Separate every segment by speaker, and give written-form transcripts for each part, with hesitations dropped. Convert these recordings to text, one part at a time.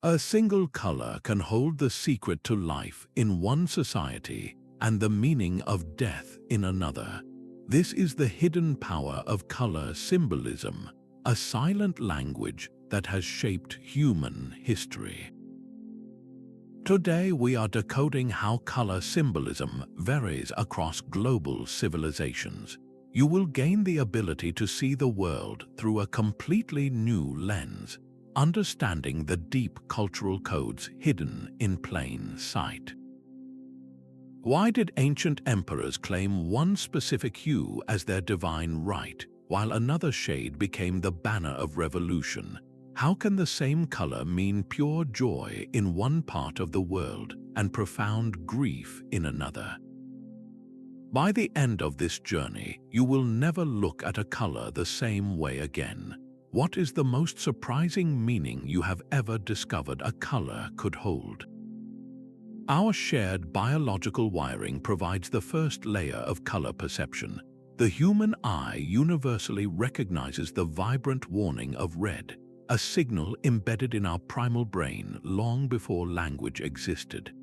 Speaker 1: A single color can hold the secret to life in one society and the meaning of death in another. This is the hidden power of color symbolism, a silent language that has shaped human history. Today we are decoding how color symbolism varies across global civilizations. You will gain the ability to see the world through a completely new lens, understanding the deep cultural codes hidden in plain sight. Why did ancient emperors claim one specific hue as their divine right, while another shade became the banner of revolution? How can the same color mean pure joy in one part of the world and profound grief in another? By the end of this journey, you will never look at a color the same way again. What is the most surprising meaning you have ever discovered a color could hold? Our shared biological wiring provides the first layer of color perception. The human eye universally recognizes the vibrant warning of red, a signal embedded in our primal brain long before language existed.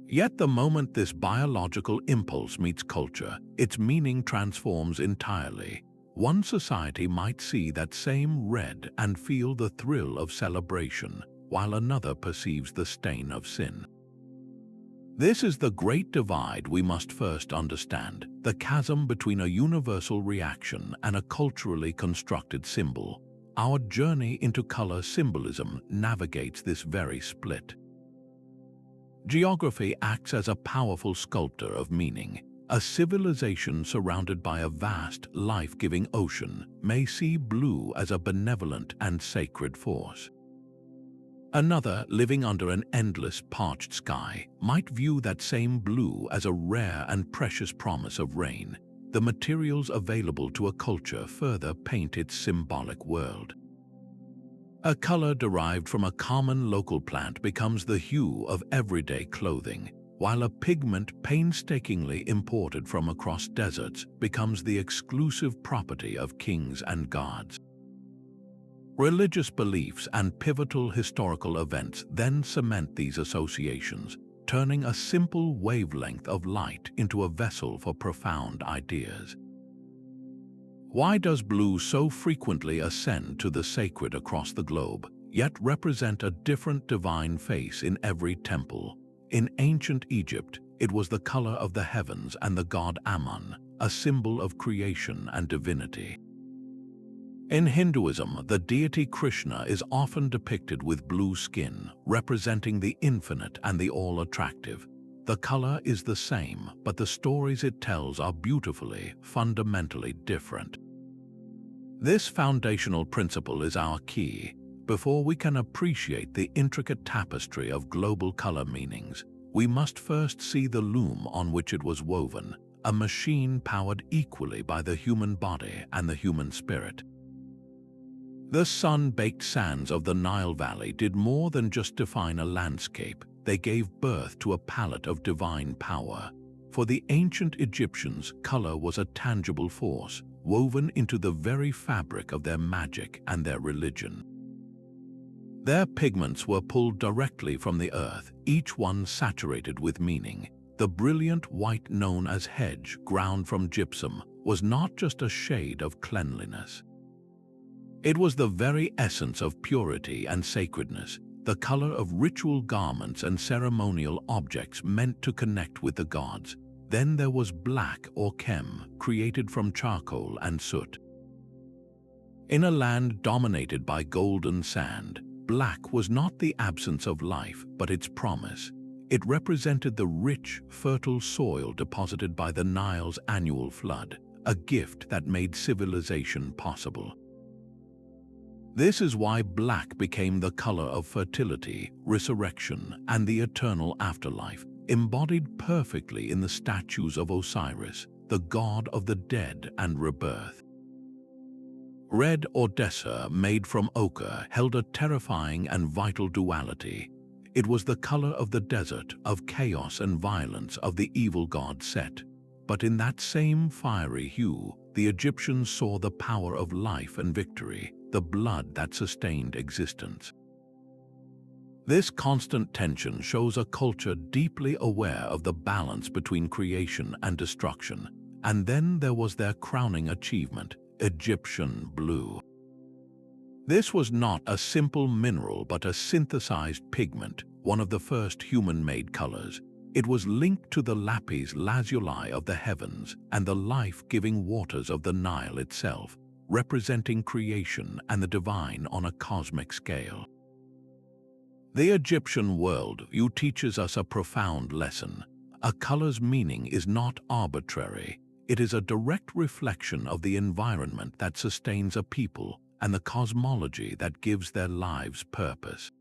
Speaker 1: Yet the moment this biological impulse meets culture, its meaning transforms entirely. One society might see that same red and feel the thrill of celebration, while another perceives the stain of sin. This is the great divide we must first understand, the chasm between a universal reaction and a culturally constructed symbol. Our journey into color symbolism navigates this very split. Geography acts as a powerful sculptor of meaning. A civilization surrounded by a vast, life-giving ocean may see blue as a benevolent and sacred force. Another, living under an endless, parched sky, might view that same blue as a rare and precious promise of rain. The materials available to a culture further paint its symbolic world. A color derived from a common local plant becomes the hue of everyday clothing, while a pigment painstakingly imported from across deserts becomes the exclusive property of kings and gods. Religious beliefs and pivotal historical events then cement these associations, turning a simple wavelength of light into a vessel for profound ideas. Why does blue so frequently ascend to the sacred across the globe, yet represent a different divine face in every temple? In ancient Egypt, it was the color of the heavens and the god Ammon, a symbol of creation and divinity. In Hinduism, the deity Krishna is often depicted with blue skin, representing the infinite and the all-attractive. The color is the same, but the stories it tells are beautifully, fundamentally different. This foundational principle is our key. Before we can appreciate the intricate tapestry of global color meanings, we must first see the loom on which it was woven, a machine powered equally by the human body and the human spirit. The sun-baked sands of the Nile Valley did more than just define a landscape. They gave birth to a palette of divine power. For the ancient Egyptians, color was a tangible force, woven into the very fabric of their magic and their religion. Their pigments were pulled directly from the earth, each one saturated with meaning. The brilliant white known as hedge, ground from gypsum, was not just a shade of cleanliness. It was the very essence of purity and sacredness, the color of ritual garments and ceremonial objects meant to connect with the gods. Then there was black or chem, created from charcoal and soot. In a land dominated by golden sand, black was not the absence of life, but its promise. It represented the rich, fertile soil deposited by the Nile's annual flood, a gift that made civilization possible. This is why black became the color of fertility, resurrection, and the eternal afterlife, embodied perfectly in the statues of Osiris, the god of the dead and rebirth. Red or desa, made from ochre, held a terrifying and vital duality. It was the color of the desert, of chaos and violence, of the evil god Set. But in that same fiery hue, the Egyptians saw the power of life and victory, the blood that sustained existence. This constant tension shows a culture deeply aware of the balance between creation and destruction. And then there was their crowning achievement, Egyptian blue. This was not a simple mineral but a synthesized pigment, one of the first human-made colors. It was linked to the lapis lazuli of the heavens and the life-giving waters of the Nile itself, representing creation and the divine on a cosmic scale. The Egyptian worldview teaches us a profound lesson. A color's meaning is not arbitrary. It is a direct reflection of the environment that sustains a people and the cosmology that gives their lives purpose.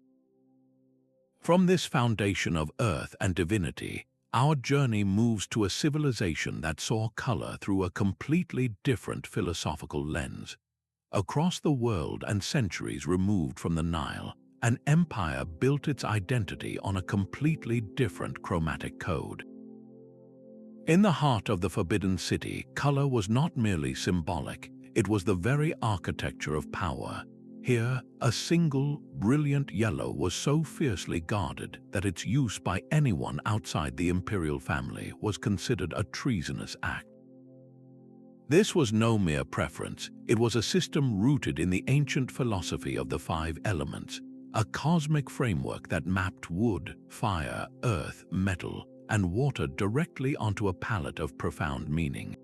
Speaker 1: From this foundation of earth and divinity, our journey moves to a civilization that saw color through a completely different philosophical lens. Across the world and centuries removed from the Nile, an empire built its identity on a completely different chromatic code. In the heart of the Forbidden City, color was not merely symbolic, it was the very architecture of power. Here, a single, brilliant yellow was so fiercely guarded that its use by anyone outside the imperial family was considered a treasonous act. This was no mere preference, it was a system rooted in the ancient philosophy of the five elements, a cosmic framework that mapped wood, fire, earth, metal, and water directly onto a palette of profound meaning.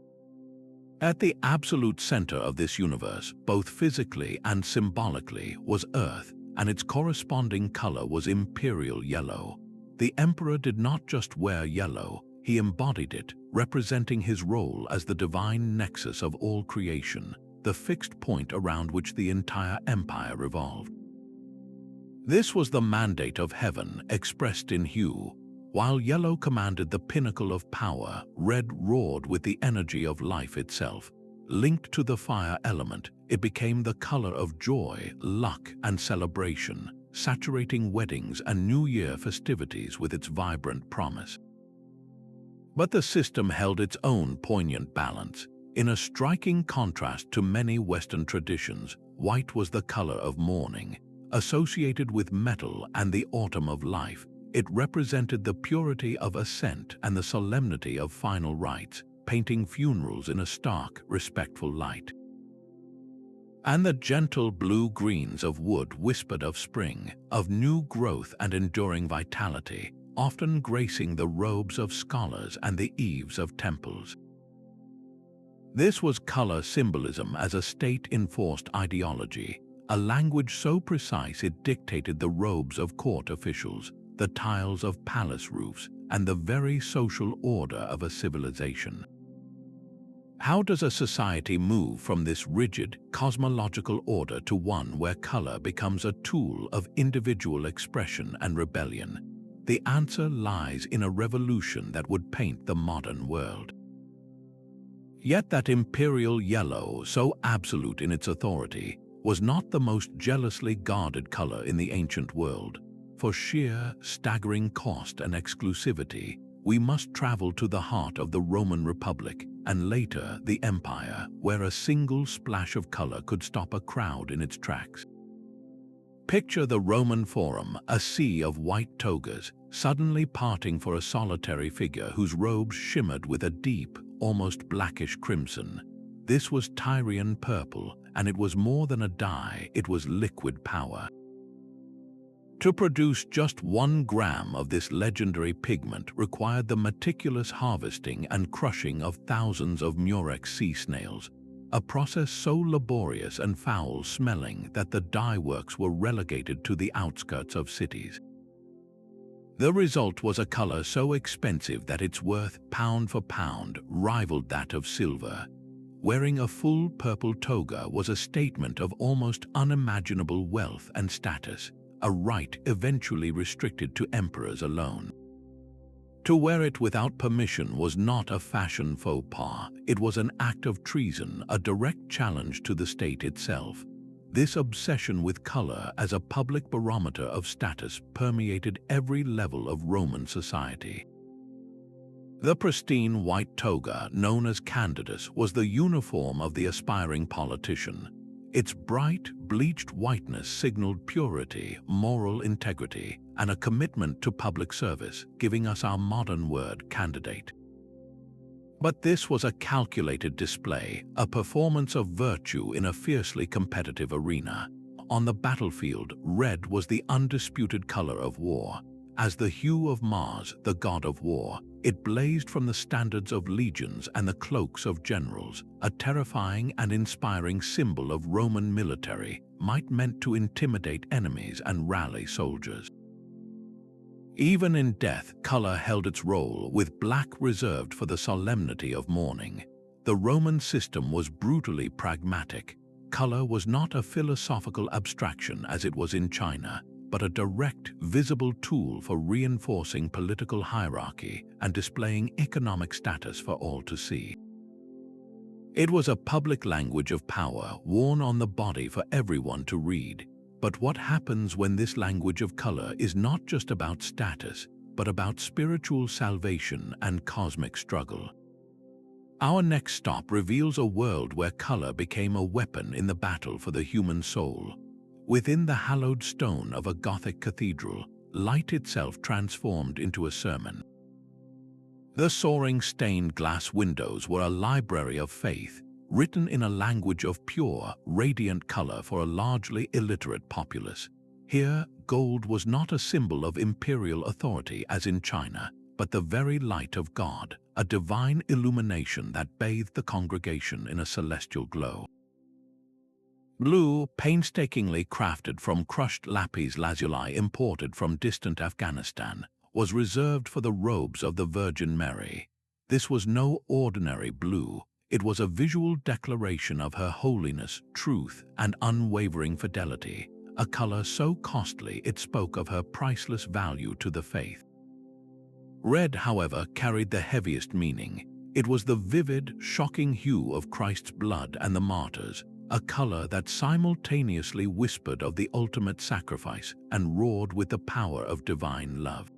Speaker 1: At the absolute center of this universe, both physically and symbolically, was Earth, and its corresponding color was imperial yellow. The emperor did not just wear yellow, he embodied it, representing his role as the divine nexus of all creation, the fixed point around which the entire empire revolved. This was the mandate of heaven expressed in hue. While yellow commanded the pinnacle of power, red roared with the energy of life itself. Linked to the fire element, it became the color of joy, luck, and celebration, saturating weddings and New Year festivities with its vibrant promise. But the system held its own poignant balance. In a striking contrast to many Western traditions, white was the color of mourning. Associated with metal and the autumn of life, it represented the purity of ascent and the solemnity of final rites, painting funerals in a stark, respectful light. And the gentle blue-greens of wood whispered of spring, of new growth and enduring vitality, often gracing the robes of scholars and the eaves of temples. This was color symbolism as a state-enforced ideology, a language so precise it dictated the robes of court officials, the tiles of palace roofs, and the very social order of a civilization. How does a society move from this rigid, cosmological order to one where color becomes a tool of individual expression and rebellion? The answer lies in a revolution that would paint the modern world. Yet that imperial yellow, so absolute in its authority, was not the most jealously guarded color in the ancient world. For sheer, staggering cost and exclusivity, we must travel to the heart of the Roman Republic and later the Empire, where a single splash of color could stop a crowd in its tracks. Picture the Roman Forum, a sea of white togas, suddenly parting for a solitary figure whose robes shimmered with a deep, almost blackish crimson. This was Tyrian purple, and it was more than a dye, it was liquid power. To produce just 1 gram of this legendary pigment required the meticulous harvesting and crushing of thousands of murex sea snails, a process so laborious and foul-smelling that the dye works were relegated to the outskirts of cities. The result was a color so expensive that its worth, pound for pound, rivaled that of silver. Wearing a full purple toga was a statement of almost unimaginable wealth and status, a right eventually restricted to emperors alone. To wear it without permission was not a fashion faux pas, it was an act of treason, a direct challenge to the state itself. This obsession with color as a public barometer of status permeated every level of Roman society. The pristine white toga, known as candidus, was the uniform of the aspiring politician. Its bright, bleached whiteness signaled purity, moral integrity, and a commitment to public service, giving us our modern word candidate. But this was a calculated display, a performance of virtue in a fiercely competitive arena. On the battlefield, red was the undisputed color of war. As the hue of Mars, the god of war, it blazed from the standards of legions and the cloaks of generals, a terrifying and inspiring symbol of Roman military might meant to intimidate enemies and rally soldiers. Even in death, color held its role, with black reserved for the solemnity of mourning. The Roman system was brutally pragmatic. Color was not a philosophical abstraction as it was in China, but a direct, visible tool for reinforcing political hierarchy and displaying economic status for all to see. It was a public language of power worn on the body for everyone to read. But what happens when this language of color is not just about status, but about spiritual salvation and cosmic struggle? Our next stop reveals a world where color became a weapon in the battle for the human soul. Within the hallowed stone of a Gothic cathedral, light itself transformed into a sermon. The soaring stained glass windows were a library of faith, written in a language of pure, radiant color for a largely illiterate populace. Here, gold was not a symbol of imperial authority as in China, but the very light of God, a divine illumination that bathed the congregation in a celestial glow. Blue, painstakingly crafted from crushed lapis lazuli imported from distant Afghanistan, was reserved for the robes of the Virgin Mary. This was no ordinary blue. It was a visual declaration of her holiness, truth, and unwavering fidelity, a color so costly it spoke of her priceless value to the faith. Red, however, carried the heaviest meaning. It was the vivid, shocking hue of Christ's blood and the martyrs, a color that simultaneously whispered of the ultimate sacrifice and roared with the power of divine love.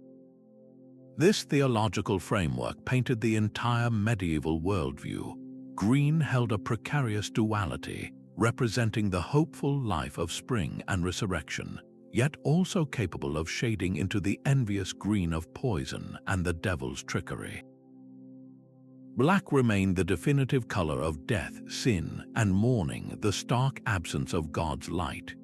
Speaker 1: This theological framework painted the entire medieval worldview. Green held a precarious duality, representing the hopeful life of spring and resurrection, yet also capable of shading into the envious green of poison and the devil's trickery. Black remained the definitive color of death, sin, and mourning, the stark absence of God's light.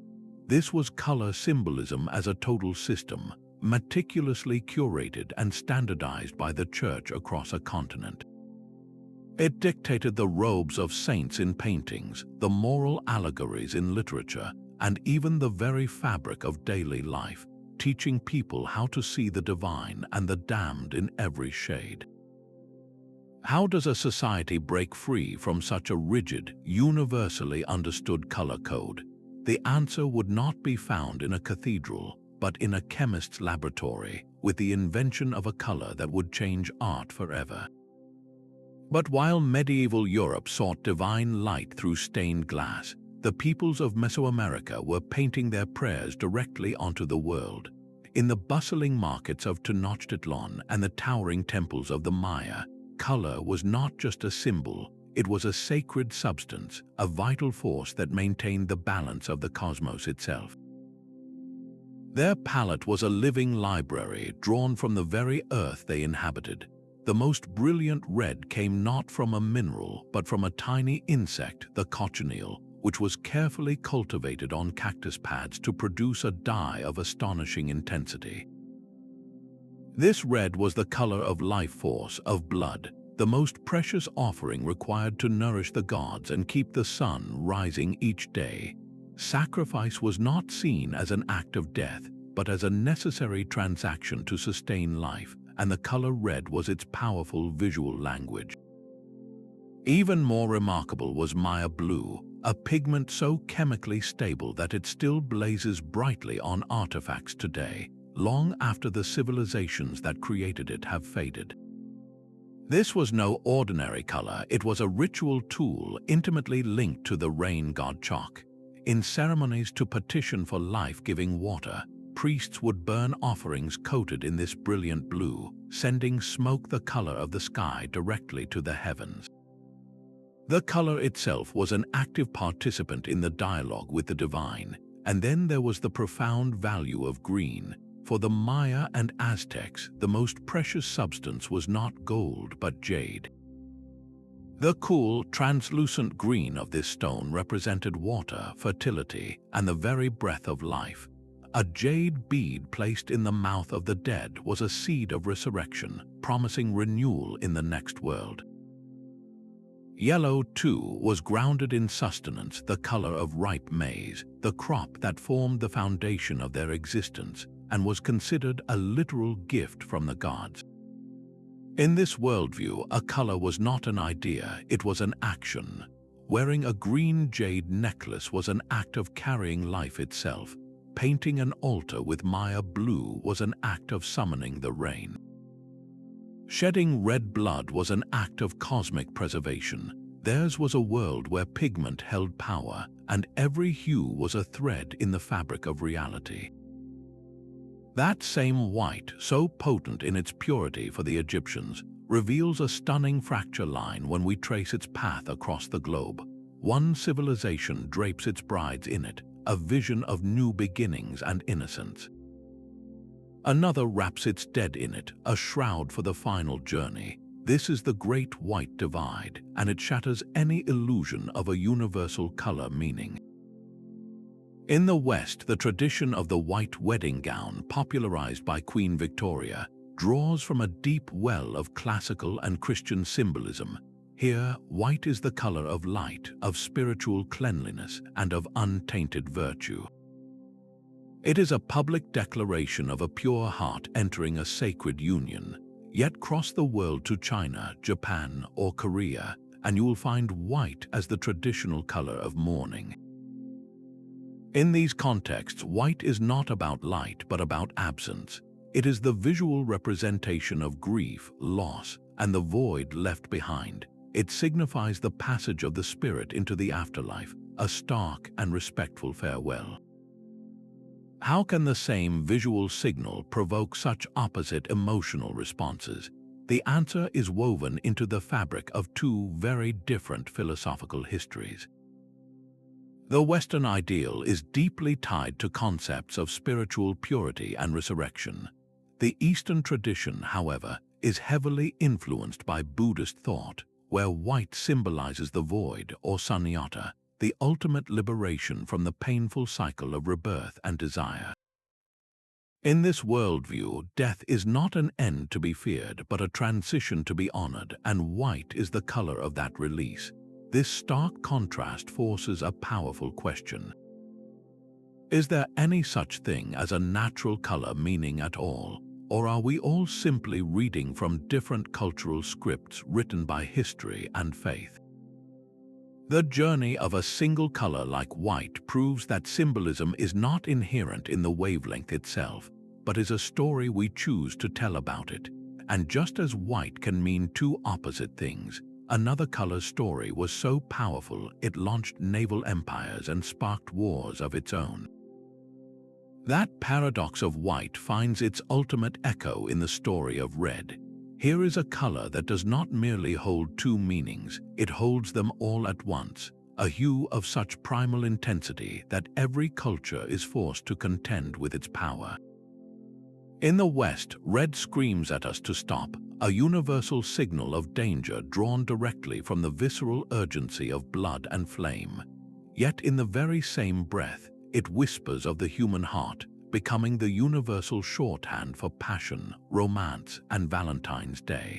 Speaker 1: This was color symbolism as a total system, meticulously curated and standardized by the Church across a continent. It dictated the robes of saints in paintings, the moral allegories in literature, and even the very fabric of daily life, teaching people how to see the divine and the damned in every shade. How does a society break free from such a rigid, universally understood color code? The answer would not be found in a cathedral, but in a chemist's laboratory, with the invention of a color that would change art forever. But while medieval Europe sought divine light through stained glass, the peoples of Mesoamerica were painting their prayers directly onto the world. In the bustling markets of Tenochtitlan and the towering temples of the Maya, color was not just a symbol, it was a sacred substance, a vital force that maintained the balance of the cosmos itself. Their palette was a living library drawn from the very earth they inhabited. The most brilliant red came not from a mineral, but from a tiny insect, the cochineal, which was carefully cultivated on cactus pads to produce a dye of astonishing intensity. This red was the color of life force, of blood, the most precious offering required to nourish the gods and keep the sun rising each day. Sacrifice was not seen as an act of death, but as a necessary transaction to sustain life, and the color red was its powerful visual language. Even more remarkable was Maya blue, a pigment so chemically stable that it still blazes brightly on artifacts today, long after the civilizations that created it have faded. This was no ordinary color, it was a ritual tool intimately linked to the rain god Chok. In ceremonies to petition for life-giving water, priests would burn offerings coated in this brilliant blue, sending smoke the color of the sky directly to the heavens. The color itself was an active participant in the dialogue with the divine, and then there was the profound value of green. For the Maya and Aztecs, the most precious substance was not gold but jade. The cool, translucent green of this stone represented water, fertility, and the very breath of life. A jade bead placed in the mouth of the dead was a seed of resurrection, promising renewal in the next world. Yellow, too, was grounded in sustenance, the color of ripe maize, the crop that formed the foundation of their existence, and was considered a literal gift from the gods. In this worldview, a color was not an idea, it was an action. Wearing a green jade necklace was an act of carrying life itself. Painting an altar with Maya blue was an act of summoning the rain. Shedding red blood was an act of cosmic preservation. Theirs was a world where pigment held power, and every hue was a thread in the fabric of reality. That same white, so potent in its purity for the Egyptians, reveals a stunning fracture line when we trace its path across the globe. One civilization drapes its brides in it, a vision of new beginnings and innocence. Another wraps its dead in it, a shroud for the final journey. This is the Great White Divide, and it shatters any illusion of a universal color meaning. In the West, the tradition of the white wedding gown, popularized by Queen Victoria, draws from a deep well of classical and Christian symbolism. Here, white is the color of light, of spiritual cleanliness, and of untainted virtue. It is a public declaration of a pure heart entering a sacred union. Yet cross the world to China, Japan, or Korea, and you will find white as the traditional color of mourning. In these contexts, white is not about light but about absence. It is the visual representation of grief, loss, and the void left behind. It signifies the passage of the spirit into the afterlife, a stark and respectful farewell. How can the same visual signal provoke such opposite emotional responses? The answer is woven into the fabric of two very different philosophical histories. The Western ideal is deeply tied to concepts of spiritual purity and resurrection. The Eastern tradition, however, is heavily influenced by Buddhist thought, where white symbolizes the void or sunyata, the ultimate liberation from the painful cycle of rebirth and desire. In this worldview, death is not an end to be feared, but a transition to be honored, and white is the color of that release. This stark contrast forces a powerful question. Is there any such thing as a natural color meaning at all, or are we all simply reading from different cultural scripts written by history and faith? The journey of a single color like white proves that symbolism is not inherent in the wavelength itself, but is a story we choose to tell about it. And just as white can mean two opposite things, another color's story was so powerful it launched naval empires and sparked wars of its own. That paradox of white finds its ultimate echo in the story of red. Here is a color that does not merely hold two meanings, it holds them all at once, a hue of such primal intensity that every culture is forced to contend with its power. In the West, red screams at us to stop, a universal signal of danger drawn directly from the visceral urgency of blood and flame. Yet in the very same breath, it whispers of the human heart, becoming the universal shorthand for passion, romance, and Valentine's Day.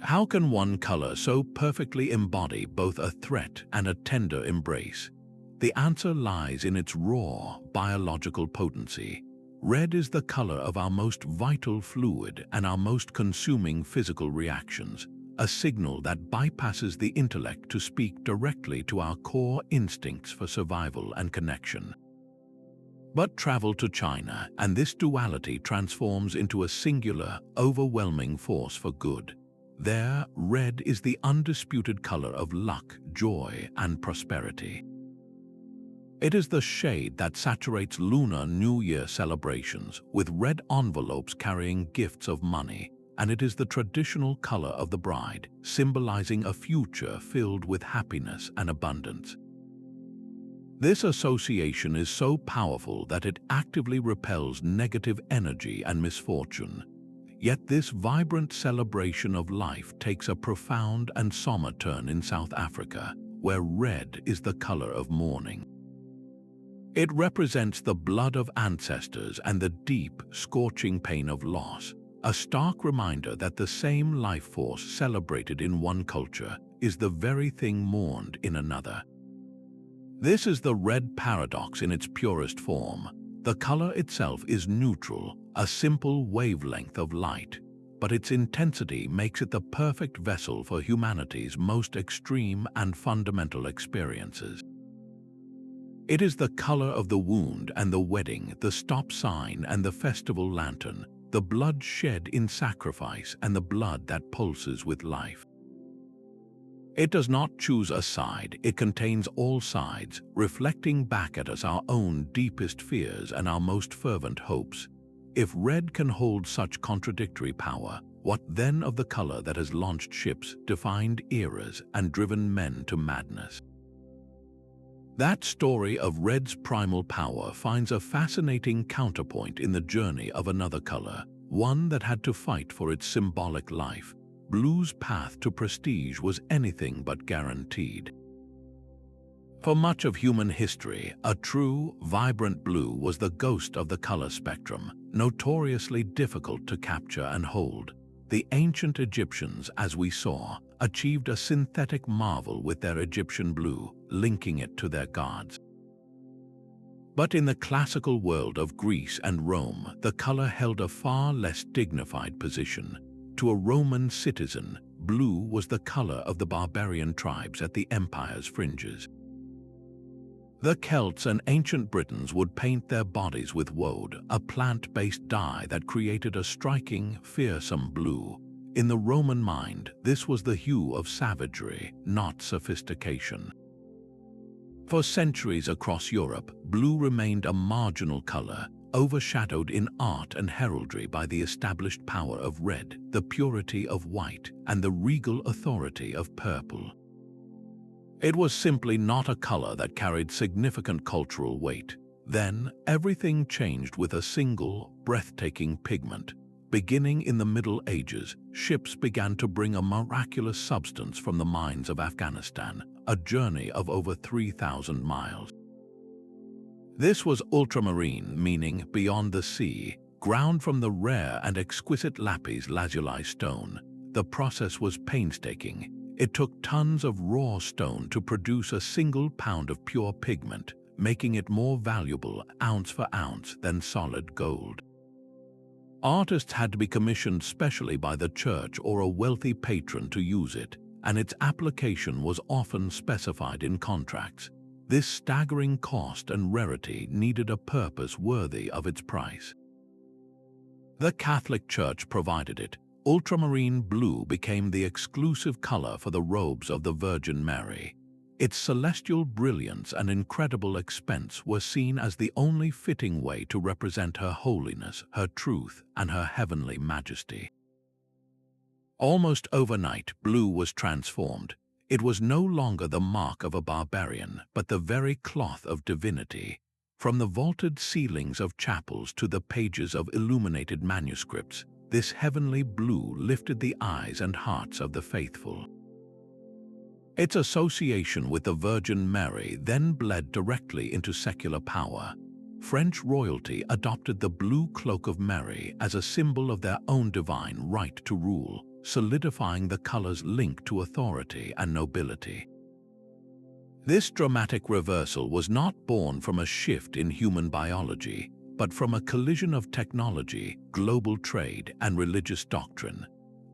Speaker 1: How can one color so perfectly embody both a threat and a tender embrace? The answer lies in its raw, biological potency. Red is the color of our most vital fluid and our most consuming physical reactions, a signal that bypasses the intellect to speak directly to our core instincts for survival and connection. But travel to China, and this duality transforms into a singular, overwhelming force for good. There, red is the undisputed color of luck, joy, and prosperity. It is the shade that saturates Lunar New Year celebrations, with red envelopes carrying gifts of money, and it is the traditional color of the bride, symbolizing a future filled with happiness and abundance. This association is so powerful that it actively repels negative energy and misfortune. Yet this vibrant celebration of life takes a profound and somber turn in South Africa, where red is the color of mourning. It represents the blood of ancestors and the deep, scorching pain of loss, a stark reminder that the same life force celebrated in one culture is the very thing mourned in another. This is the red paradox in its purest form. The color itself is neutral, a simple wavelength of light, but its intensity makes it the perfect vessel for humanity's most extreme and fundamental experiences. It is the color of the wound and the wedding, the stop sign and the festival lantern, the blood shed in sacrifice and the blood that pulses with life. It does not choose a side, it contains all sides, reflecting back at us our own deepest fears and our most fervent hopes. If red can hold such contradictory power, what then of the color that has launched ships, defined eras, and driven men to madness? That story of red's primal power finds a fascinating counterpoint in the journey of another color, one that had to fight for its symbolic life. Blue's path to prestige was anything but guaranteed. For much of human history, a true, vibrant blue was the ghost of the color spectrum, notoriously difficult to capture and hold. The ancient Egyptians, as we saw, achieved a synthetic marvel with their Egyptian blue, linking it to their gods. But in the classical world of Greece and Rome, the color held a far less dignified position. To a Roman citizen, blue was the color of the barbarian tribes at the empire's fringes. The Celts and ancient Britons would paint their bodies with woad, a plant-based dye that created a striking, fearsome blue. In the Roman mind, this was the hue of savagery, not sophistication. For centuries across Europe, blue remained a marginal color, overshadowed in art and heraldry by the established power of red, the purity of white, and the regal authority of purple. It was simply not a color that carried significant cultural weight. Then, everything changed with a single, breathtaking pigment. Beginning in the Middle Ages, ships began to bring a miraculous substance from the mines of Afghanistan, a journey of over 3,000 miles. This was ultramarine, meaning beyond the sea, ground from the rare and exquisite lapis lazuli stone. The process was painstaking. It took tons of raw stone to produce a single pound of pure pigment, making it more valuable ounce for ounce than solid gold. Artists had to be commissioned specially by the church or a wealthy patron to use it, and its application was often specified in contracts. This staggering cost and rarity needed a purpose worthy of its price. The Catholic Church provided it. Ultramarine blue became the exclusive color for the robes of the Virgin Mary. Its celestial brilliance and incredible expense were seen as the only fitting way to represent her holiness, her truth, and her heavenly majesty. Almost overnight, blue was transformed. It was no longer the mark of a barbarian, but the very cloth of divinity. From the vaulted ceilings of chapels to the pages of illuminated manuscripts, this heavenly blue lifted the eyes and hearts of the faithful. Its association with the Virgin Mary then bled directly into secular power. French royalty adopted the blue cloak of Mary as a symbol of their own divine right to rule, solidifying the color's link to authority and nobility. This dramatic reversal was not born from a shift in human biology, but from a collision of technology, global trade, and religious doctrine.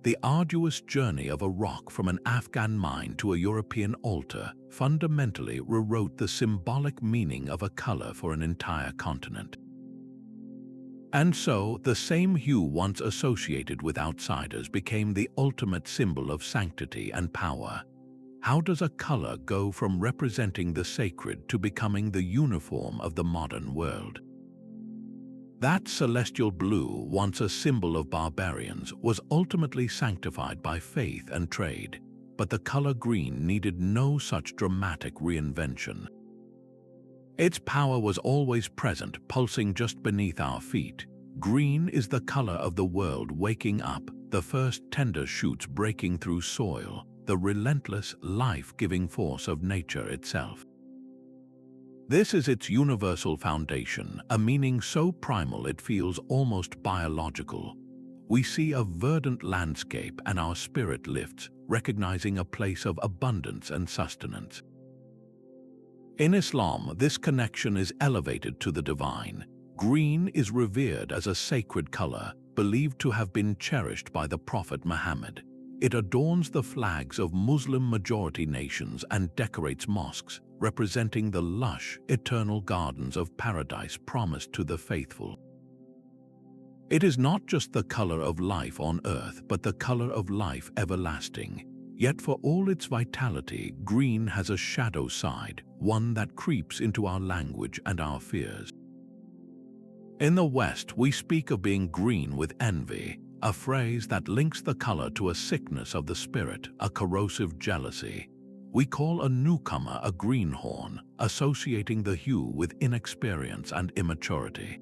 Speaker 1: The arduous journey of a rock from an Afghan mine to a European altar fundamentally rewrote the symbolic meaning of a color for an entire continent. And so, the same hue once associated with outsiders became the ultimate symbol of sanctity and power. How does a color go from representing the sacred to becoming the uniform of the modern world? That celestial blue, once a symbol of barbarians, was ultimately sanctified by faith and trade, but the color green needed no such dramatic reinvention. Its power was always present, pulsing just beneath our feet. Green is the color of the world waking up, the first tender shoots breaking through soil, the relentless, life-giving force of nature itself. This is its universal foundation, a meaning so primal it feels almost biological. We see a verdant landscape and our spirit lifts, recognizing a place of abundance and sustenance. In Islam, this connection is elevated to the divine. Green is revered as a sacred color, believed to have been cherished by the Prophet Muhammad. It adorns the flags of Muslim-majority nations and decorates mosques, representing the lush, eternal gardens of paradise promised to the faithful. It is not just the color of life on earth, but the color of life everlasting. Yet for all its vitality, green has a shadow side, one that creeps into our language and our fears. In the West, we speak of being green with envy, a phrase that links the color to a sickness of the spirit, a corrosive jealousy. We call a newcomer a greenhorn, associating the hue with inexperience and immaturity.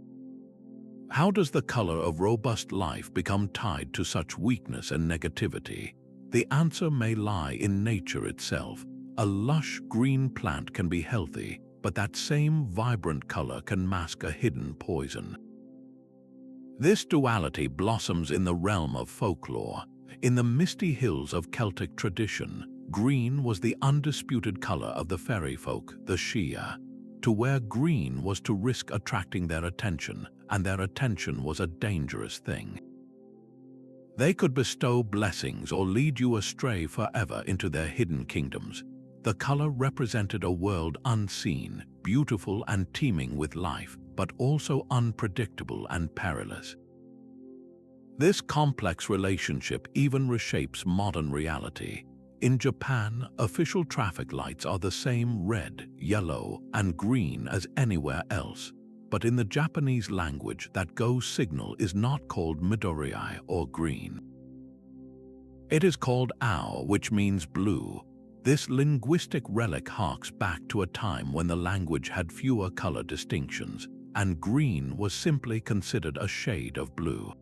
Speaker 1: How does the color of robust life become tied to such weakness and negativity? The answer may lie in nature itself. A lush green plant can be healthy, but that same vibrant color can mask a hidden poison. This duality blossoms in the realm of folklore. In the misty hills of Celtic tradition, green was the undisputed color of the fairy folk, the Shia. To wear green was to risk attracting their attention, and their attention was a dangerous thing. They could bestow blessings or lead you astray forever into their hidden kingdoms. The color represented a world unseen, beautiful and teeming with life, but also unpredictable and perilous. This complex relationship even reshapes modern reality. In Japan, official traffic lights are the same red, yellow, and green as anywhere else. But in the Japanese language, that go signal is not called midori or green. It is called ao, which means blue. This linguistic relic harks back to a time when the language had fewer color distinctions, and green was simply considered a shade of blue.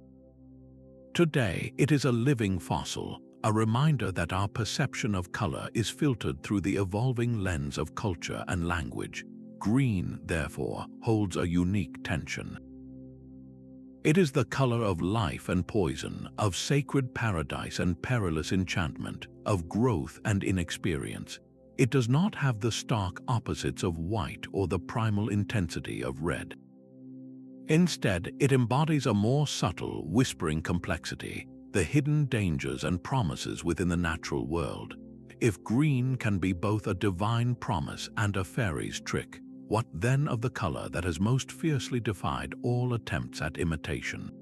Speaker 1: Today, it is a living fossil, a reminder that our perception of color is filtered through the evolving lens of culture and language. Green, therefore, holds a unique tension. It is the color of life and poison, of sacred paradise and perilous enchantment, of growth and inexperience. It does not have the stark opposites of white or the primal intensity of red. Instead, it embodies a more subtle, whispering complexity, the hidden dangers and promises within the natural world. If green can be both a divine promise and a fairy's trick, what then of the color that has most fiercely defied all attempts at imitation?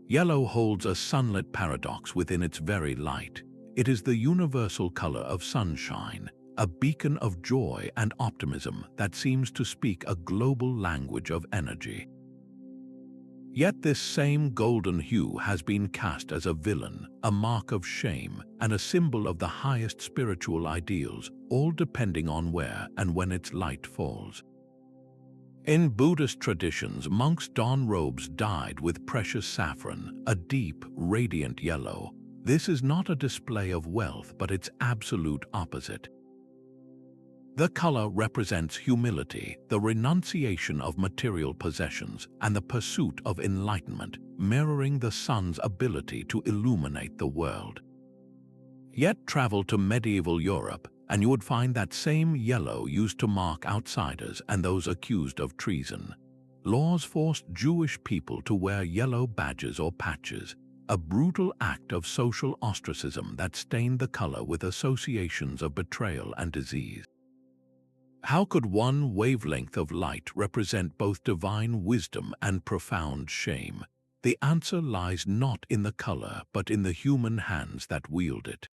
Speaker 1: Yellow holds a sunlit paradox within its very light. It is the universal color of sunshine, a beacon of joy and optimism that seems to speak a global language of energy. Yet this same golden hue has been cast as a villain, a mark of shame, and a symbol of the highest spiritual ideals, all depending on where and when its light falls. In Buddhist traditions, monks don robes dyed with precious saffron, a deep, radiant yellow. This is not a display of wealth, but its absolute opposite. The color represents humility, the renunciation of material possessions, and the pursuit of enlightenment, mirroring the sun's ability to illuminate the world. Yet travel to medieval Europe, and you would find that same yellow used to mark outsiders and those accused of treason. Laws forced Jewish people to wear yellow badges or patches, a brutal act of social ostracism that stained the color with associations of betrayal and disease. How could one wavelength of light represent both divine wisdom and profound shame? The answer lies not in the color, but in the human hands that wield it.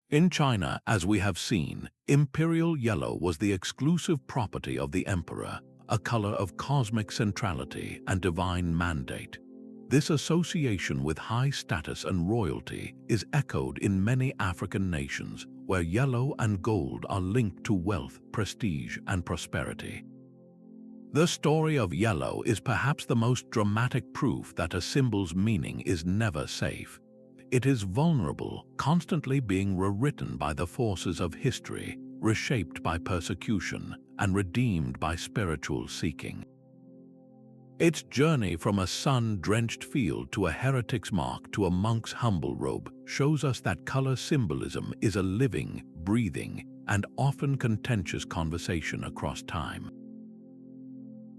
Speaker 1: In China, as we have seen, imperial yellow was the exclusive property of the emperor, a color of cosmic centrality and divine mandate. This association with high status and royalty is echoed in many African nations, where yellow and gold are linked to wealth, prestige, and prosperity. The story of yellow is perhaps the most dramatic proof that a symbol's meaning is never safe. It is vulnerable, constantly being rewritten by the forces of history, reshaped by persecution, and redeemed by spiritual seeking. Its journey from a sun-drenched field to a heretic's mark to a monk's humble robe shows us that color symbolism is a living, breathing, and often contentious conversation across time.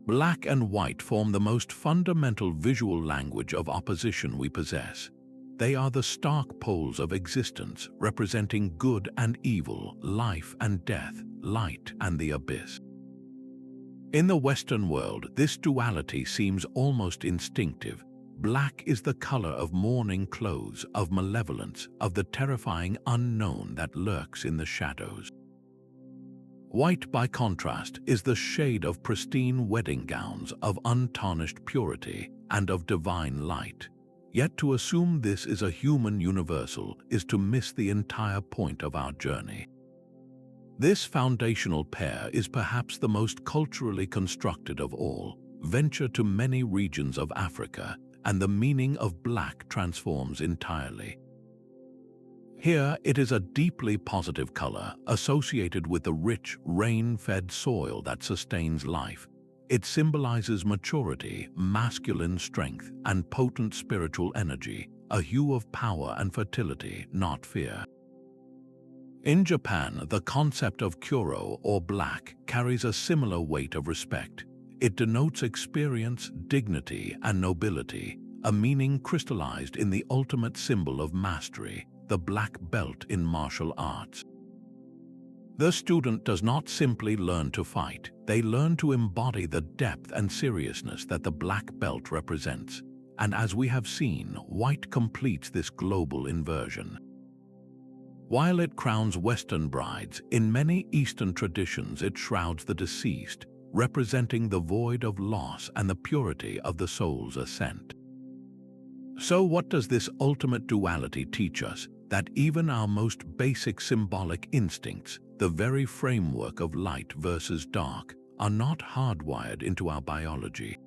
Speaker 1: Black and white form the most fundamental visual language of opposition we possess. They are the stark poles of existence, representing good and evil, life and death, light and the abyss. In the Western world, this duality seems almost instinctive. Black is the color of mourning clothes, of malevolence, of the terrifying unknown that lurks in the shadows. White, by contrast, is the shade of pristine wedding gowns, of untarnished purity, and of divine light. Yet to assume this is a human universal is to miss the entire point of our journey. This foundational pair is perhaps the most culturally constructed of all. Venture to many regions of Africa, and the meaning of black transforms entirely. Here, it is a deeply positive color associated with the rich, rain-fed soil that sustains life. It symbolizes maturity, masculine strength, and potent spiritual energy, a hue of power and fertility, not fear. In Japan, the concept of kuro, or black, carries a similar weight of respect. It denotes experience, dignity, and nobility, a meaning crystallized in the ultimate symbol of mastery, the black belt in martial arts. The student does not simply learn to fight, they learn to embody the depth and seriousness that the black belt represents. And as we have seen, white completes this global inversion. While it crowns Western brides, in many Eastern traditions it shrouds the deceased, representing the void of loss and the purity of the soul's ascent. So what does this ultimate duality teach us? That even our most basic symbolic instincts, the very framework of light versus dark, are not hardwired into our biology.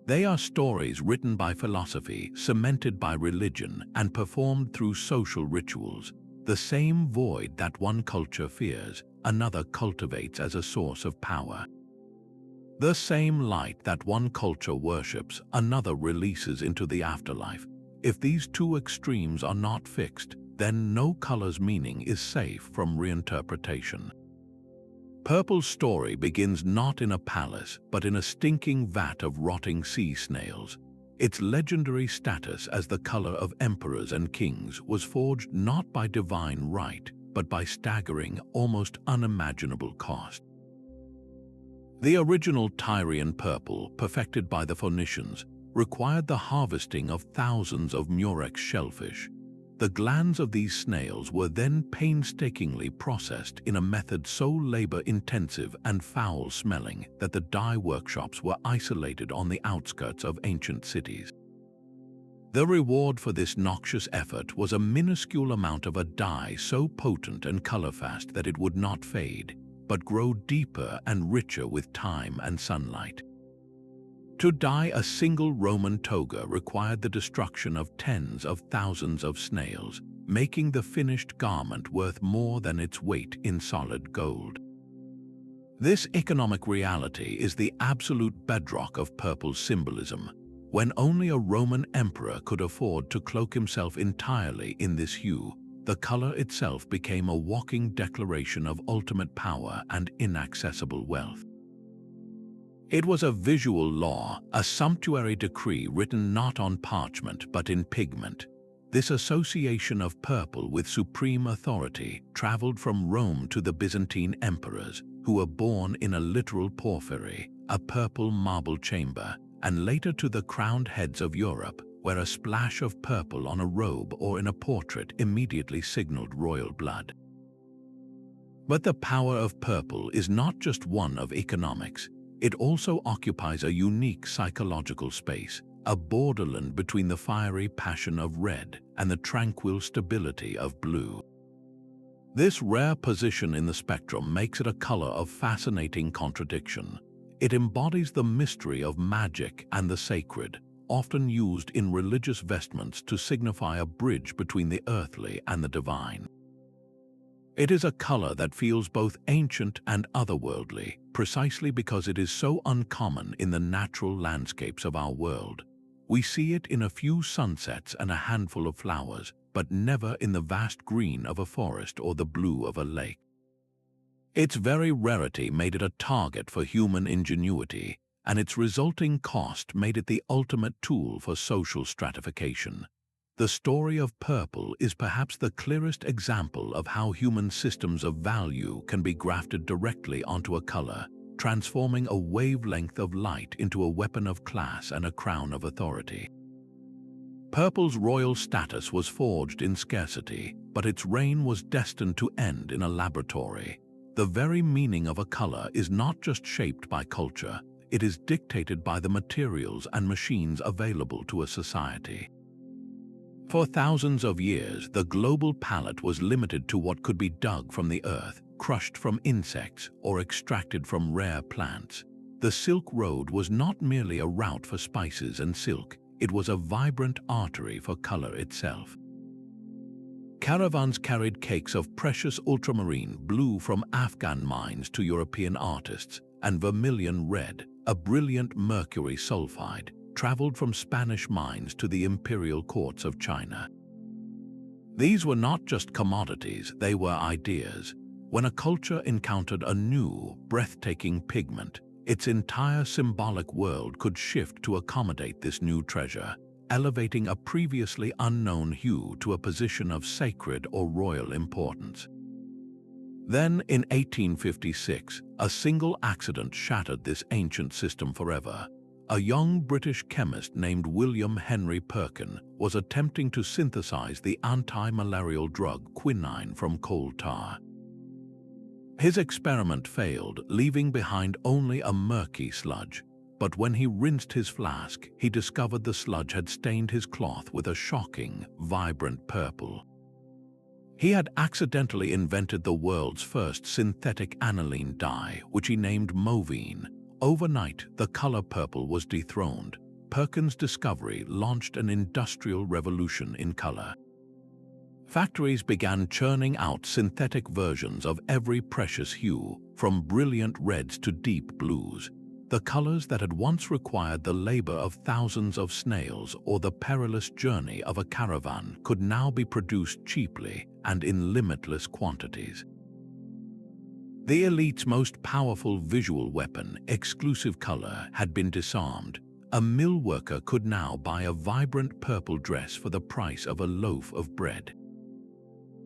Speaker 1: They are stories written by philosophy, cemented by religion, and performed through social rituals. The same void that one culture fears, another cultivates as a source of power. The same light that one culture worships, another releases into the afterlife. If these two extremes are not fixed, then no color's meaning is safe from reinterpretation. Purple's story begins not in a palace, but in a stinking vat of rotting sea snails. Its legendary status as the color of emperors and kings was forged not by divine right, but by staggering, almost unimaginable cost. The original Tyrian purple, perfected by the Phoenicians, required the harvesting of thousands of murex shellfish. The glands of these snails were then painstakingly processed in a method so labor-intensive and foul-smelling that the dye workshops were isolated on the outskirts of ancient cities. The reward for this noxious effort was a minuscule amount of a dye so potent and color-fast that it would not fade, but grow deeper and richer with time and sunlight. To dye a single Roman toga required the destruction of tens of thousands of snails, making the finished garment worth more than its weight in solid gold. This economic reality is the absolute bedrock of purple's symbolism. When only a Roman emperor could afford to cloak himself entirely in this hue, the color itself became a walking declaration of ultimate power and inaccessible wealth. It was a visual law, a sumptuary decree written not on parchment but in pigment. This association of purple with supreme authority traveled from Rome to the Byzantine emperors, who were born in a literal porphyry, a purple marble chamber, and later to the crowned heads of Europe, where a splash of purple on a robe or in a portrait immediately signaled royal blood. But the power of purple is not just one of economics. it also occupies a unique psychological space, a borderland between the fiery passion of red and the tranquil stability of blue. This rare position in the spectrum makes it a color of fascinating contradiction. It embodies the mystery of magic and the sacred, often used in religious vestments to signify a bridge between the earthly and the divine. It is a color that feels both ancient and otherworldly, precisely because it is so uncommon in the natural landscapes of our world. We see it in a few sunsets and a handful of flowers, but never in the vast green of a forest or the blue of a lake. Its very rarity made it a target for human ingenuity, and its resulting cost made it the ultimate tool for social stratification. The story of purple is perhaps the clearest example of how human systems of value can be grafted directly onto a color, transforming a wavelength of light into a weapon of class and a crown of authority. Purple's royal status was forged in scarcity, but its reign was destined to end in a laboratory. The very meaning of a color is not just shaped by culture, it is dictated by the materials and machines available to a society. For thousands of years, the global palette was limited to what could be dug from the earth, crushed from insects, or extracted from rare plants. The Silk Road was not merely a route for spices and silk, it was a vibrant artery for color itself. Caravans carried cakes of precious ultramarine blue from Afghan mines to European artists, and vermilion red, a brilliant mercury sulfide, traveled from Spanish mines to the imperial courts of China. These were not just commodities, they were ideas. When a culture encountered a new, breathtaking pigment, its entire symbolic world could shift to accommodate this new treasure, elevating a previously unknown hue to a position of sacred or royal importance. Then, in 1856, a single accident shattered this ancient system forever. A young British chemist named William Henry Perkin was attempting to synthesize the anti-malarial drug quinine from coal tar. His experiment failed, leaving behind only a murky sludge. But when he rinsed his flask, he discovered the sludge had stained his cloth with a shocking, vibrant purple. He had accidentally invented the world's first synthetic aniline dye, which he named Movine. Overnight, the color purple was dethroned. Perkin's discovery launched an industrial revolution in color. Factories began churning out synthetic versions of every precious hue, from brilliant reds to deep blues. The colors that had once required the labor of thousands of snails or the perilous journey of a caravan could now be produced cheaply and in limitless quantities. The elite's most powerful visual weapon, exclusive color, had been disarmed. A mill worker could now buy a vibrant purple dress for the price of a loaf of bread.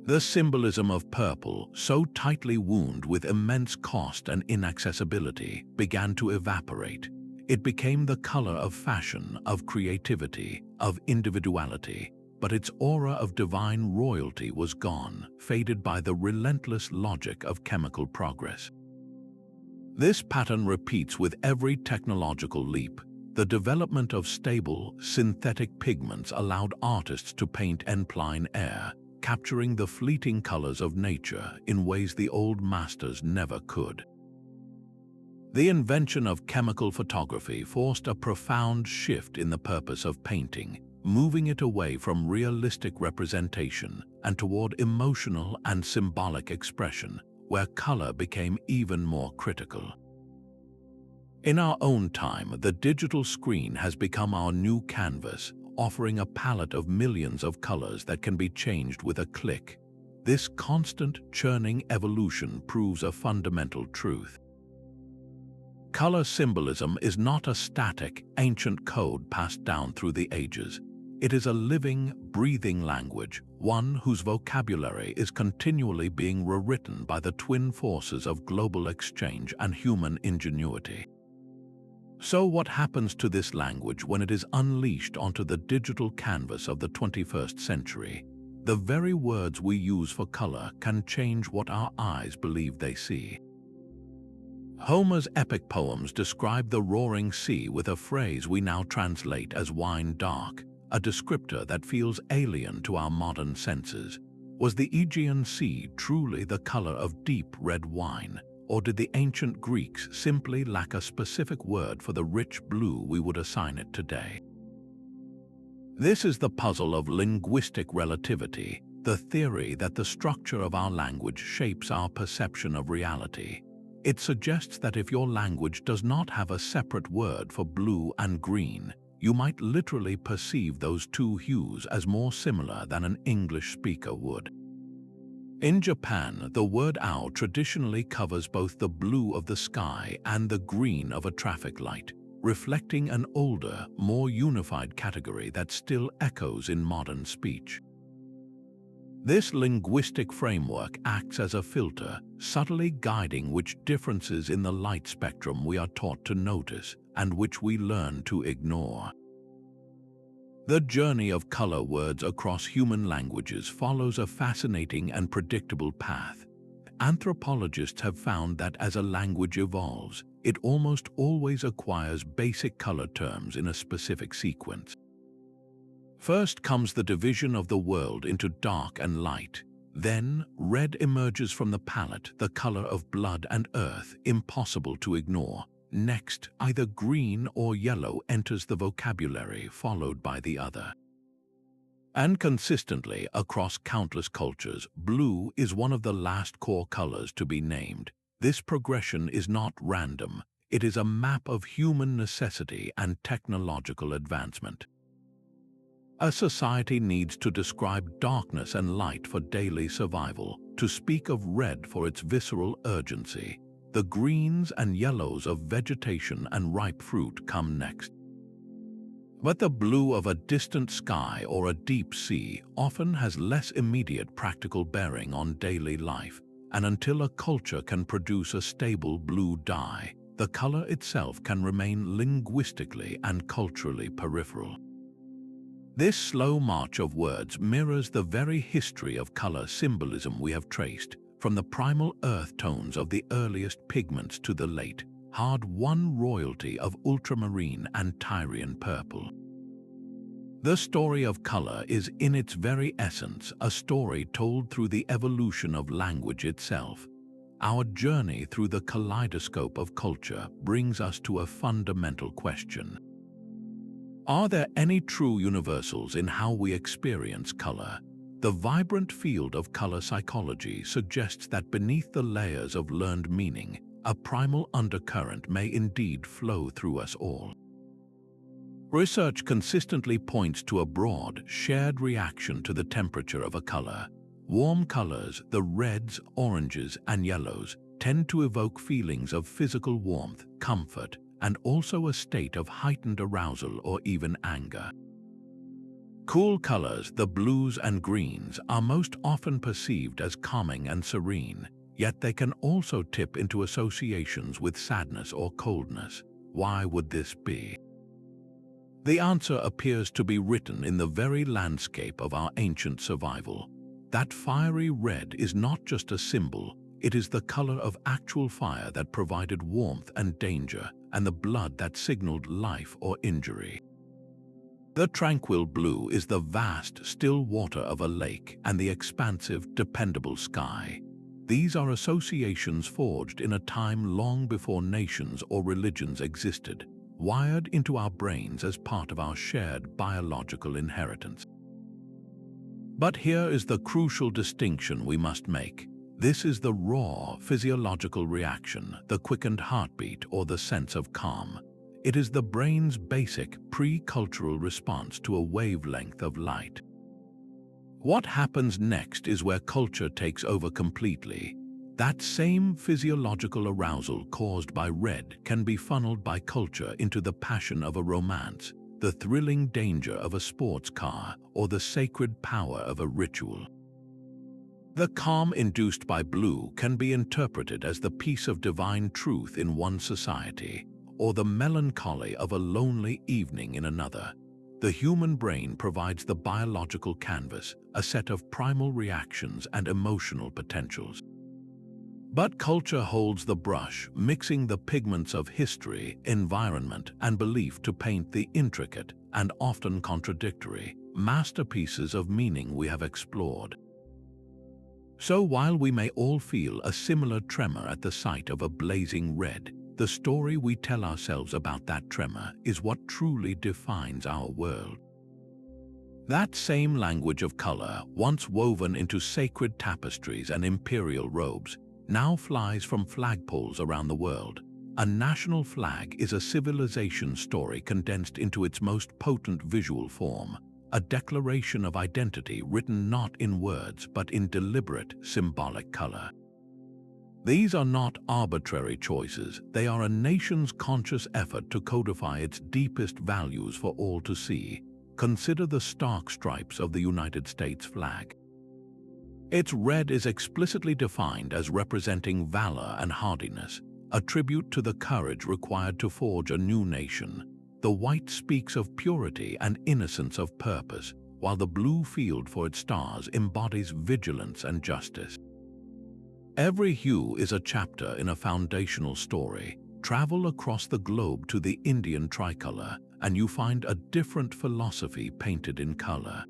Speaker 1: The symbolism of purple, so tightly wound with immense cost and inaccessibility, began to evaporate. It became the color of fashion, of creativity, of individuality, but its aura of divine royalty was gone, faded by the relentless logic of chemical progress. This pattern repeats with every technological leap. The development of stable, synthetic pigments allowed artists to paint en plein air, capturing the fleeting colors of nature in ways the old masters never could. The invention of chemical photography forced a profound shift in the purpose of painting, moving it away from realistic representation and toward emotional and symbolic expression, where color became even more critical. In our own time, the digital screen has become our new canvas, offering a palette of millions of colors that can be changed with a click. This constant churning evolution proves a fundamental truth. Color symbolism is not a static, ancient code passed down through the ages. It is a living, breathing language, one whose vocabulary is continually being rewritten by the twin forces of global exchange and human ingenuity. So what happens to this language when it is unleashed onto the digital canvas of the 21st century? The very words we use for color can change what our eyes believe they see. Homer's epic poems describe the roaring sea with a phrase we now translate as wine dark, a descriptor that feels alien to our modern senses. Was the Aegean Sea truly the color of deep red wine, or did the ancient Greeks simply lack a specific word for the rich blue we would assign it today? This is the puzzle of linguistic relativity, the theory that the structure of our language shapes our perception of reality. It suggests that if your language does not have a separate word for blue and green, you might literally perceive those two hues as more similar than an English speaker would. In Japan, the word ao traditionally covers both the blue of the sky and the green of a traffic light, reflecting an older, more unified category that still echoes in modern speech. This linguistic framework acts as a filter, subtly guiding which differences in the light spectrum we are taught to notice and which we learn to ignore. The journey of color words across human languages follows a fascinating and predictable path. Anthropologists have found that as a language evolves, it almost always acquires basic color terms in a specific sequence. First comes the division of the world into dark and light. Then, red emerges from the palette, the color of blood and earth, impossible to ignore. Next, either green or yellow enters the vocabulary, followed by the other. And consistently, across countless cultures, blue is one of the last core colors to be named. This progression is not random. It is a map of human necessity and technological advancement. A society needs to describe darkness and light for daily survival, to speak of red for its visceral urgency. The greens and yellows of vegetation and ripe fruit come next. But the blue of a distant sky or a deep sea often has less immediate practical bearing on daily life, and until a culture can produce a stable blue dye, the color itself can remain linguistically and culturally peripheral. This slow march of words mirrors the very history of color symbolism we have traced, from the primal earth tones of the earliest pigments to the late, hard-won royalty of ultramarine and Tyrian purple. The story of color is in its very essence a story told through the evolution of language itself. Our journey through the kaleidoscope of culture brings us to a fundamental question. Are there any true universals in how we experience color? The vibrant field of color psychology suggests that beneath the layers of learned meaning, a primal undercurrent may indeed flow through us all. Research consistently points to a broad, shared reaction to the temperature of a color. Warm colors, the reds, oranges, and yellows, tend to evoke feelings of physical warmth, comfort, and also a state of heightened arousal or even anger. Cool colors, the blues and greens, are most often perceived as calming and serene, yet they can also tip into associations with sadness or coldness. Why would this be? The answer appears to be written in the very landscape of our ancient survival. That fiery red is not just a symbol, it is the color of actual fire that provided warmth and danger, and the blood that signaled life or injury. The tranquil blue is the vast, still water of a lake and the expansive, dependable sky. These are associations forged in a time long before nations or religions existed, wired into our brains as part of our shared biological inheritance. But here is the crucial distinction we must make. This is the raw, physiological reaction, the quickened heartbeat or the sense of calm. It is the brain's basic, pre-cultural response to a wavelength of light. What happens next is where culture takes over completely. That same physiological arousal caused by red can be funneled by culture into the passion of a romance, the thrilling danger of a sports car, or the sacred power of a ritual. The calm induced by blue can be interpreted as the peace of divine truth in one society, or the melancholy of a lonely evening in another. The human brain provides the biological canvas, a set of primal reactions and emotional potentials. But culture holds the brush, mixing the pigments of history, environment, and belief to paint the intricate and often contradictory masterpieces of meaning we have explored. So while we may all feel a similar tremor at the sight of a blazing red, the story we tell ourselves about that tremor is what truly defines our world. That same language of color, once woven into sacred tapestries and imperial robes, now flies from flagpoles around the world. A national flag is a civilization story condensed into its most potent visual form, a declaration of identity written not in words but in deliberate, symbolic color. These are not arbitrary choices, they are a nation's conscious effort to codify its deepest values for all to see. Consider the stark stripes of the United States flag. Its red is explicitly defined as representing valor and hardiness, a tribute to the courage required to forge a new nation. The white speaks of purity and innocence of purpose, while the blue field for its stars embodies vigilance and justice. Every hue is a chapter in a foundational story. Travel across the globe to the Indian tricolor, and you find a different philosophy painted in color.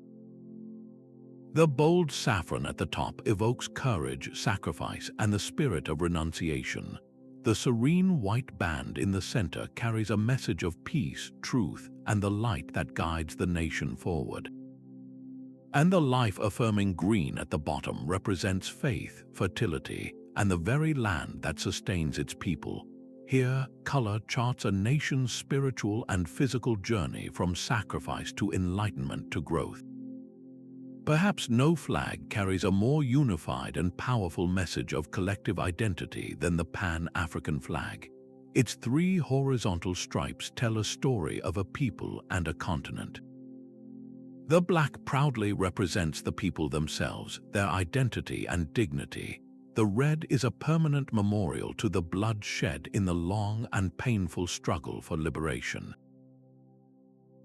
Speaker 1: The bold saffron at the top evokes courage, sacrifice, and the spirit of renunciation. The serene white band in the center carries a message of peace, truth, and the light that guides the nation forward. And the life-affirming green at the bottom represents faith, fertility, and the very land that sustains its people. Here, color charts a nation's spiritual and physical journey from sacrifice to enlightenment to growth. Perhaps no flag carries a more unified and powerful message of collective identity than the Pan-African flag. Its three horizontal stripes tell a story of a people and a continent. The black proudly represents the people themselves, their identity and dignity. The red is a permanent memorial to the blood shed in the long and painful struggle for liberation.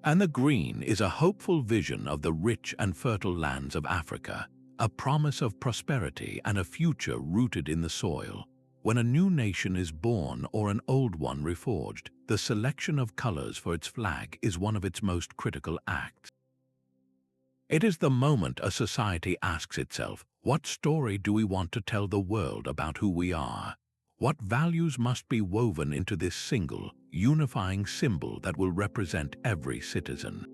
Speaker 1: And the green is a hopeful vision of the rich and fertile lands of Africa, a promise of prosperity and a future rooted in the soil. When a new nation is born or an old one reforged, the selection of colors for its flag is one of its most critical acts. It is the moment a society asks itself, what story do we want to tell the world about who we are? What values must be woven into this single, unifying symbol that will represent every citizen?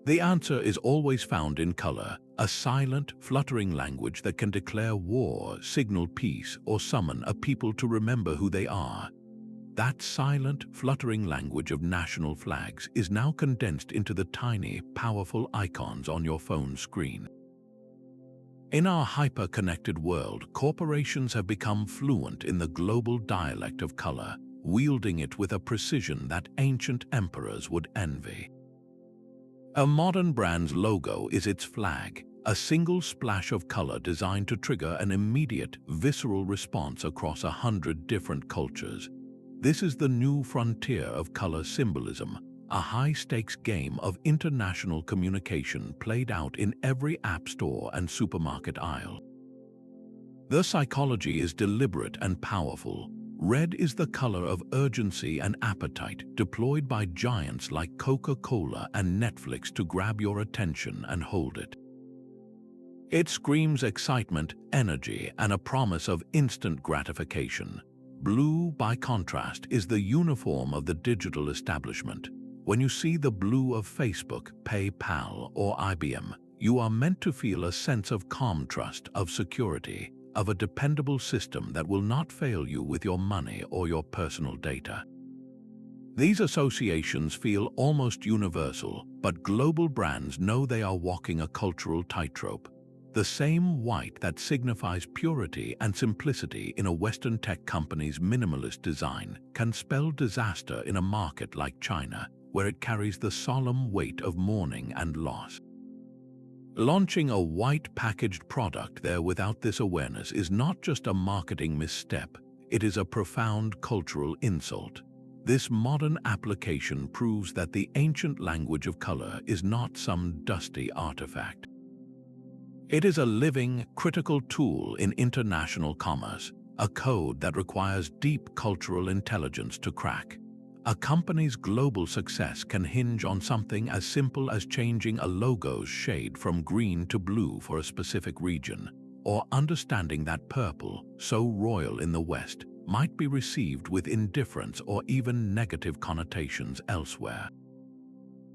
Speaker 1: The answer is always found in color, a silent, fluttering language that can declare war, signal peace, or summon a people to remember who they are. That silent, fluttering language of national flags is now condensed into the tiny, powerful icons on your phone screen. In our hyper-connected world, corporations have become fluent in the global dialect of color, wielding it with a precision that ancient emperors would envy. A modern brand's logo is its flag, a single splash of color designed to trigger an immediate, visceral response across 100 different cultures. This is the new frontier of color symbolism, a high-stakes game of international communication played out in every app store and supermarket aisle. The psychology is deliberate and powerful. Red is the color of urgency and appetite, deployed by giants like Coca-Cola and Netflix to grab your attention and hold it. It screams excitement, energy, and a promise of instant gratification. Blue, by contrast, is the uniform of the digital establishment. When you see the blue of Facebook, PayPal, or IBM, you are meant to feel a sense of calm trust, of security, of a dependable system that will not fail you with your money or your personal data. These associations feel almost universal, but global brands know they are walking a cultural tightrope. The same white that signifies purity and simplicity in a Western tech company's minimalist design can spell disaster in a market like China, where it carries the solemn weight of mourning and loss. Launching a white packaged product there without this awareness is not just a marketing misstep, it is a profound cultural insult. This modern application proves that the ancient language of color is not some dusty artifact. It is a living, critical tool in international commerce, a code that requires deep cultural intelligence to crack. A company's global success can hinge on something as simple as changing a logo's shade from green to blue for a specific region, or understanding that purple, so royal in the West, might be received with indifference or even negative connotations elsewhere.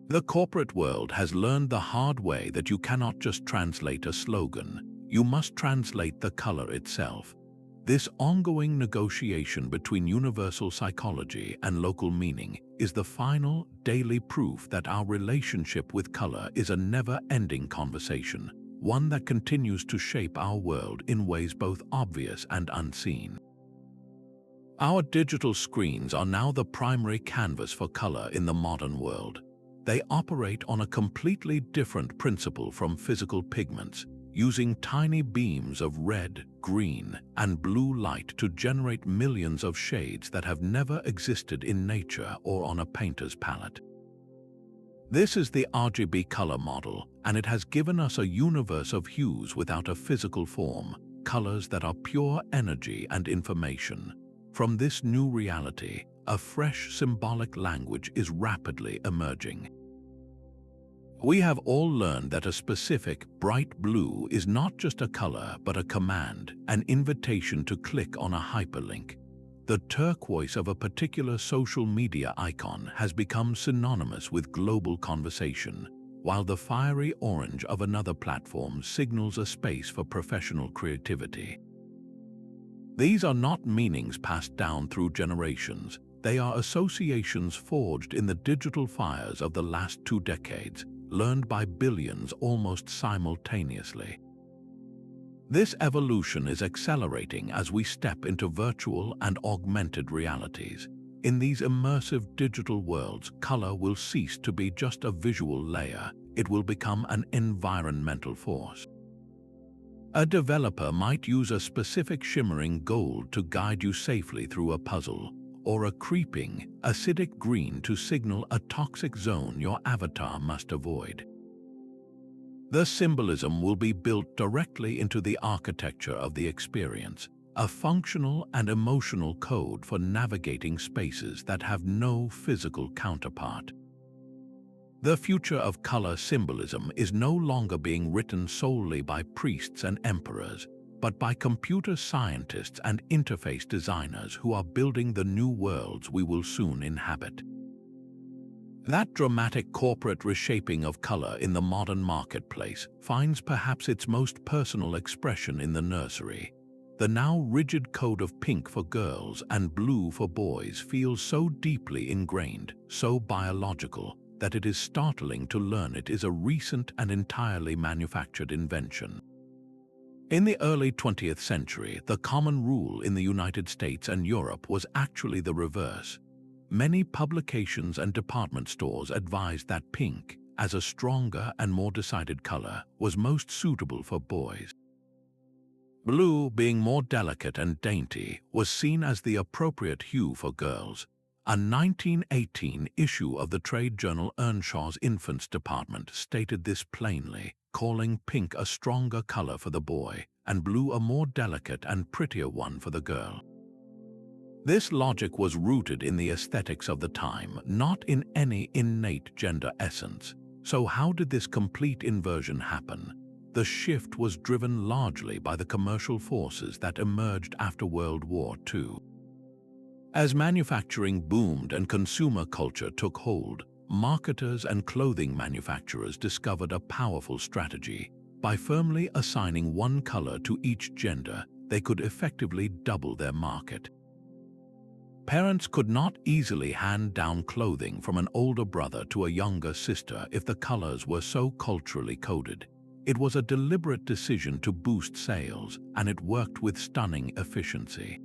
Speaker 1: The corporate world has learned the hard way that you cannot just translate a slogan, you must translate the color itself. This ongoing negotiation between universal psychology and local meaning is the final, daily proof that our relationship with color is a never-ending conversation, one that continues to shape our world in ways both obvious and unseen. Our digital screens are now the primary canvas for color in the modern world. They operate on a completely different principle from physical pigments, using tiny beams of red, green, and blue light to generate millions of shades that have never existed in nature or on a painter's palette. This is the RGB color model, and it has given us a universe of hues without a physical form, colors that are pure energy and information. From this new reality, a fresh symbolic language is rapidly emerging. We have all learned that a specific, bright blue is not just a color but a command, an invitation to click on a hyperlink. The turquoise of a particular social media icon has become synonymous with global conversation, while the fiery orange of another platform signals a space for professional creativity. These are not meanings passed down through generations. They are associations forged in the digital fires of the last 2 decades, learned by billions almost simultaneously. This evolution is accelerating as we step into virtual and augmented realities. In these immersive digital worlds, color will cease to be just a visual layer. It will become an environmental force. A developer might use a specific shimmering gold to guide you safely through a puzzle, or a creeping, acidic green to signal a toxic zone your avatar must avoid. The symbolism will be built directly into the architecture of the experience, a functional and emotional code for navigating spaces that have no physical counterpart. The future of color symbolism is no longer being written solely by priests and emperors, but by computer scientists and interface designers who are building the new worlds we will soon inhabit. That dramatic corporate reshaping of color in the modern marketplace finds perhaps its most personal expression in the nursery. The now rigid code of pink for girls and blue for boys feels so deeply ingrained, so biological, that it is startling to learn it is a recent and entirely manufactured invention. In the early 20th century, the common rule in the United States and Europe was actually the reverse. Many publications and department stores advised that pink, as a stronger and more decided color, was most suitable for boys. Blue, being more delicate and dainty, was seen as the appropriate hue for girls. A 1918 issue of the trade journal Earnshaw's Infants Department stated this plainly, calling pink a stronger color for the boy and blue a more delicate and prettier one for the girl. This logic was rooted in the aesthetics of the time, not in any innate gender essence. So how did this complete inversion happen? The shift was driven largely by the commercial forces that emerged after World War II. As manufacturing boomed and consumer culture took hold, marketers and clothing manufacturers discovered a powerful strategy. By firmly assigning one color to each gender, they could effectively double their market. Parents could not easily hand down clothing from an older brother to a younger sister if the colors were so culturally coded. It was a deliberate decision to boost sales, and it worked with stunning efficiency.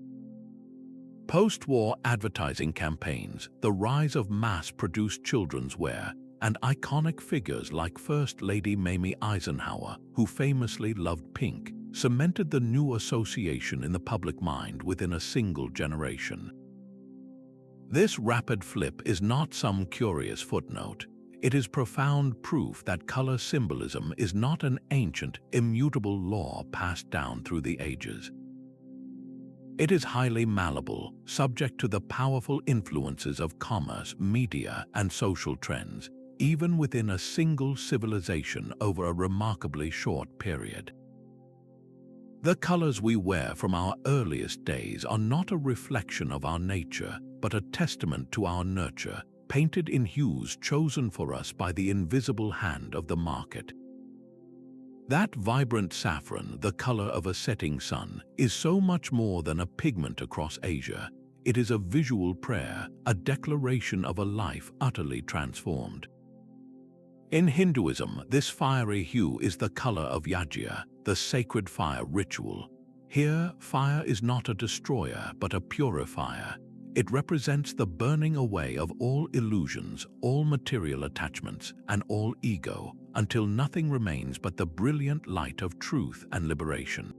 Speaker 1: Post-war advertising campaigns, the rise of mass-produced children's wear, and iconic figures like First Lady Mamie Eisenhower, who famously loved pink, cemented the new association in the public mind within a single generation. This rapid flip is not some curious footnote. It is profound proof that color symbolism is not an ancient, immutable law passed down through the ages. It is highly malleable, subject to the powerful influences of commerce, media, and social trends, even within a single civilization over a remarkably short period. The colors we wear from our earliest days are not a reflection of our nature, but a testament to our nurture, painted in hues chosen for us by the invisible hand of the market. That vibrant saffron, the color of a setting sun, is so much more than a pigment across Asia. It is a visual prayer, a declaration of a life utterly transformed. In Hinduism, this fiery hue is the color of yajna, the sacred fire ritual. Here, fire is not a destroyer, but a purifier. It represents the burning away of all illusions, all material attachments, and all ego, until nothing remains but the brilliant light of truth and liberation.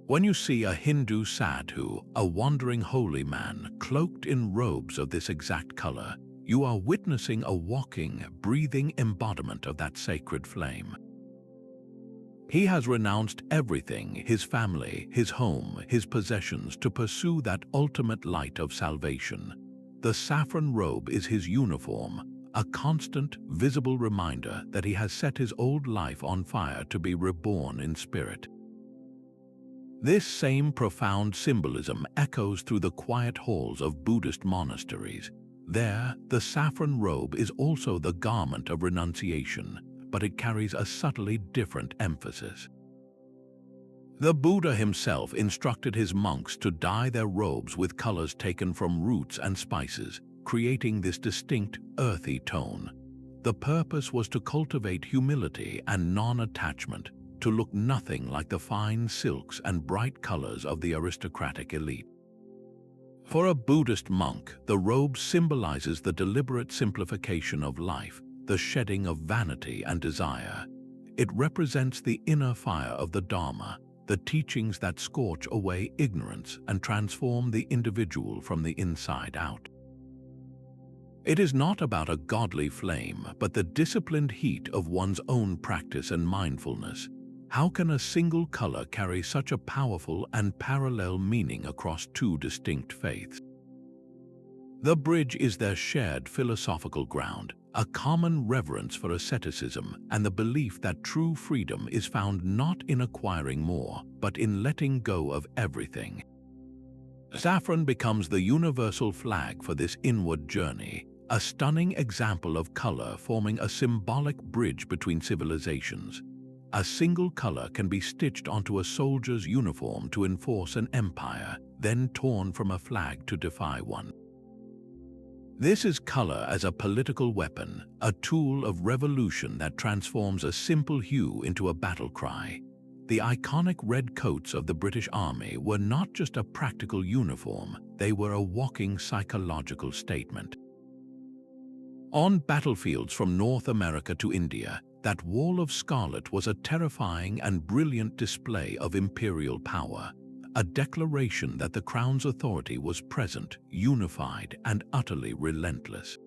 Speaker 1: When you see a Hindu sadhu, a wandering holy man, cloaked in robes of this exact color, you are witnessing a walking, breathing embodiment of that sacred flame. He has renounced everything, his family, his home, his possessions, to pursue that ultimate light of salvation. The saffron robe is his uniform, a constant, visible reminder that he has set his old life on fire to be reborn in spirit. This same profound symbolism echoes through the quiet halls of Buddhist monasteries. There, the saffron robe is also the garment of renunciation, but it carries a subtly different emphasis. The Buddha himself instructed his monks to dye their robes with colors taken from roots and spices, creating this distinct, earthy tone. The purpose was to cultivate humility and non-attachment, to look nothing like the fine silks and bright colors of the aristocratic elite. For a Buddhist monk, the robe symbolizes the deliberate simplification of life, the shedding of vanity and desire. It represents the inner fire of the Dharma, the teachings that scorch away ignorance and transform the individual from the inside out. It is not about a godly flame, but the disciplined heat of one's own practice and mindfulness. How can a single color carry such a powerful and parallel meaning across two distinct faiths? The bridge is their shared philosophical ground, a common reverence for asceticism and the belief that true freedom is found not in acquiring more, but in letting go of everything. Saffron becomes the universal flag for this inward journey, a stunning example of color forming a symbolic bridge between civilizations. A single color can be stitched onto a soldier's uniform to enforce an empire, then torn from a flag to defy one. This is color as a political weapon, a tool of revolution that transforms a simple hue into a battle cry. The iconic red coats of the British Army were not just a practical uniform, they were a walking psychological statement. On battlefields from North America to India, that wall of scarlet was a terrifying and brilliant display of imperial power, a declaration that the crown's authority was present, unified, and utterly relentless.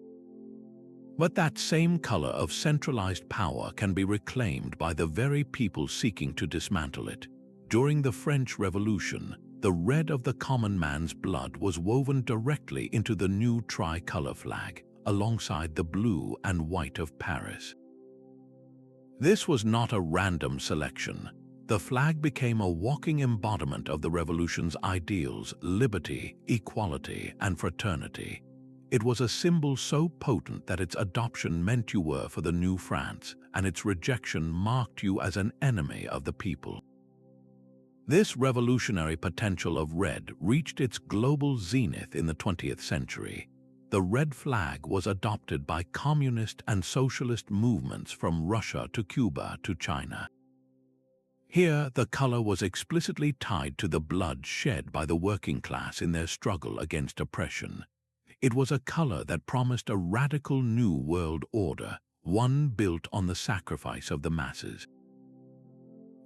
Speaker 1: But that same color of centralized power can be reclaimed by the very people seeking to dismantle it. During the French Revolution, the red of the common man's blood was woven directly into the new tricolor flag, alongside the blue and white of Paris. This was not a random selection. The flag became a walking embodiment of the revolution's ideals: liberty, equality, and fraternity. It was a symbol so potent that its adoption meant you were for the new France, and its rejection marked you as an enemy of the people. This revolutionary potential of red reached its global zenith in the 20th century. The red flag was adopted by communist and socialist movements from Russia to Cuba to China. Here, the color was explicitly tied to the blood shed by the working class in their struggle against oppression. It was a color that promised a radical new world order, one built on the sacrifice of the masses.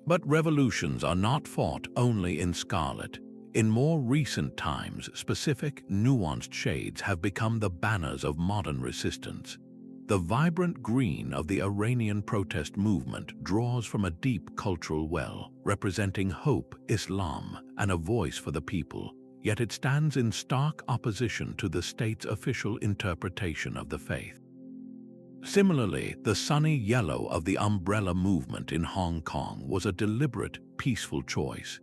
Speaker 1: But revolutions are not fought only in scarlet. In more recent times, specific, nuanced shades have become the banners of modern resistance. The vibrant green of the Iranian protest movement draws from a deep cultural well, representing hope, Islam, and a voice for the people, yet it stands in stark opposition to the state's official interpretation of the faith. Similarly, the sunny yellow of the umbrella movement in Hong Kong was a deliberate, peaceful choice.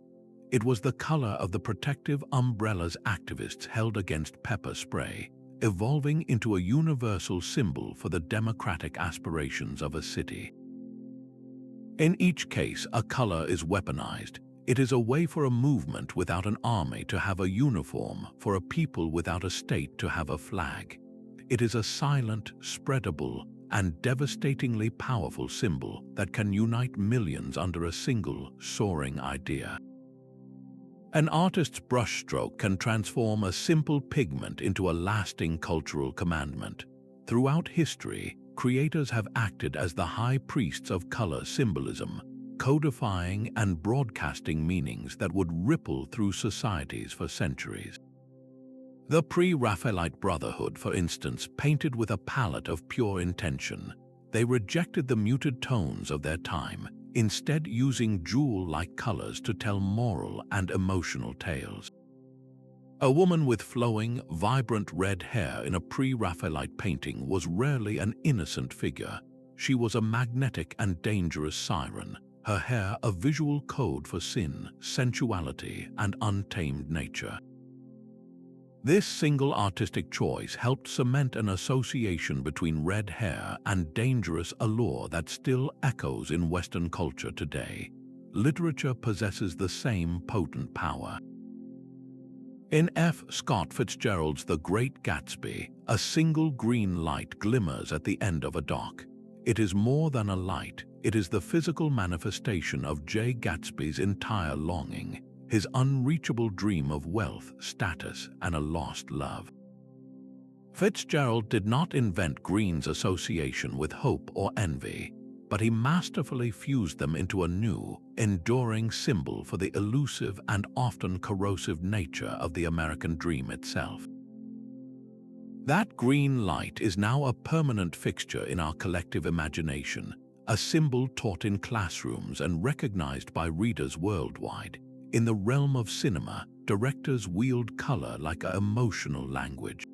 Speaker 1: It was the color of the protective umbrellas activists held against pepper spray, evolving into a universal symbol for the democratic aspirations of a city. In each case, a color is weaponized. It is a way for a movement without an army to have a uniform, for a people without a state to have a flag. It is a silent, spreadable, and devastatingly powerful symbol that can unite millions under a single, soaring idea. An artist's brushstroke can transform a simple pigment into a lasting cultural commandment. Throughout history, creators have acted as the high priests of color symbolism, codifying and broadcasting meanings that would ripple through societies for centuries. The Pre-Raphaelite Brotherhood, for instance, painted with a palette of pure intention. They rejected the muted tones of their time, instead using jewel-like colors to tell moral and emotional tales. A woman with flowing, vibrant red hair in a pre-Raphaelite painting was rarely an innocent figure. She was a magnetic and dangerous siren, her hair a visual code for sin, sensuality, and untamed nature. This single artistic choice helped cement an association between red hair and dangerous allure that still echoes in Western culture today. Literature possesses the same potent power. In F. Scott Fitzgerald's The Great Gatsby, a single green light glimmers at the end of a dock. It is more than a light, it is the physical manifestation of J. Gatsby's entire longing, his unreachable dream of wealth, status, and a lost love. Fitzgerald did not invent green's association with hope or envy, but he masterfully fused them into a new, enduring symbol for the elusive and often corrosive nature of the American dream itself. That green light is now a permanent fixture in our collective imagination, a symbol taught in classrooms and recognized by readers worldwide. In the realm of cinema, directors wield color like an emotional language.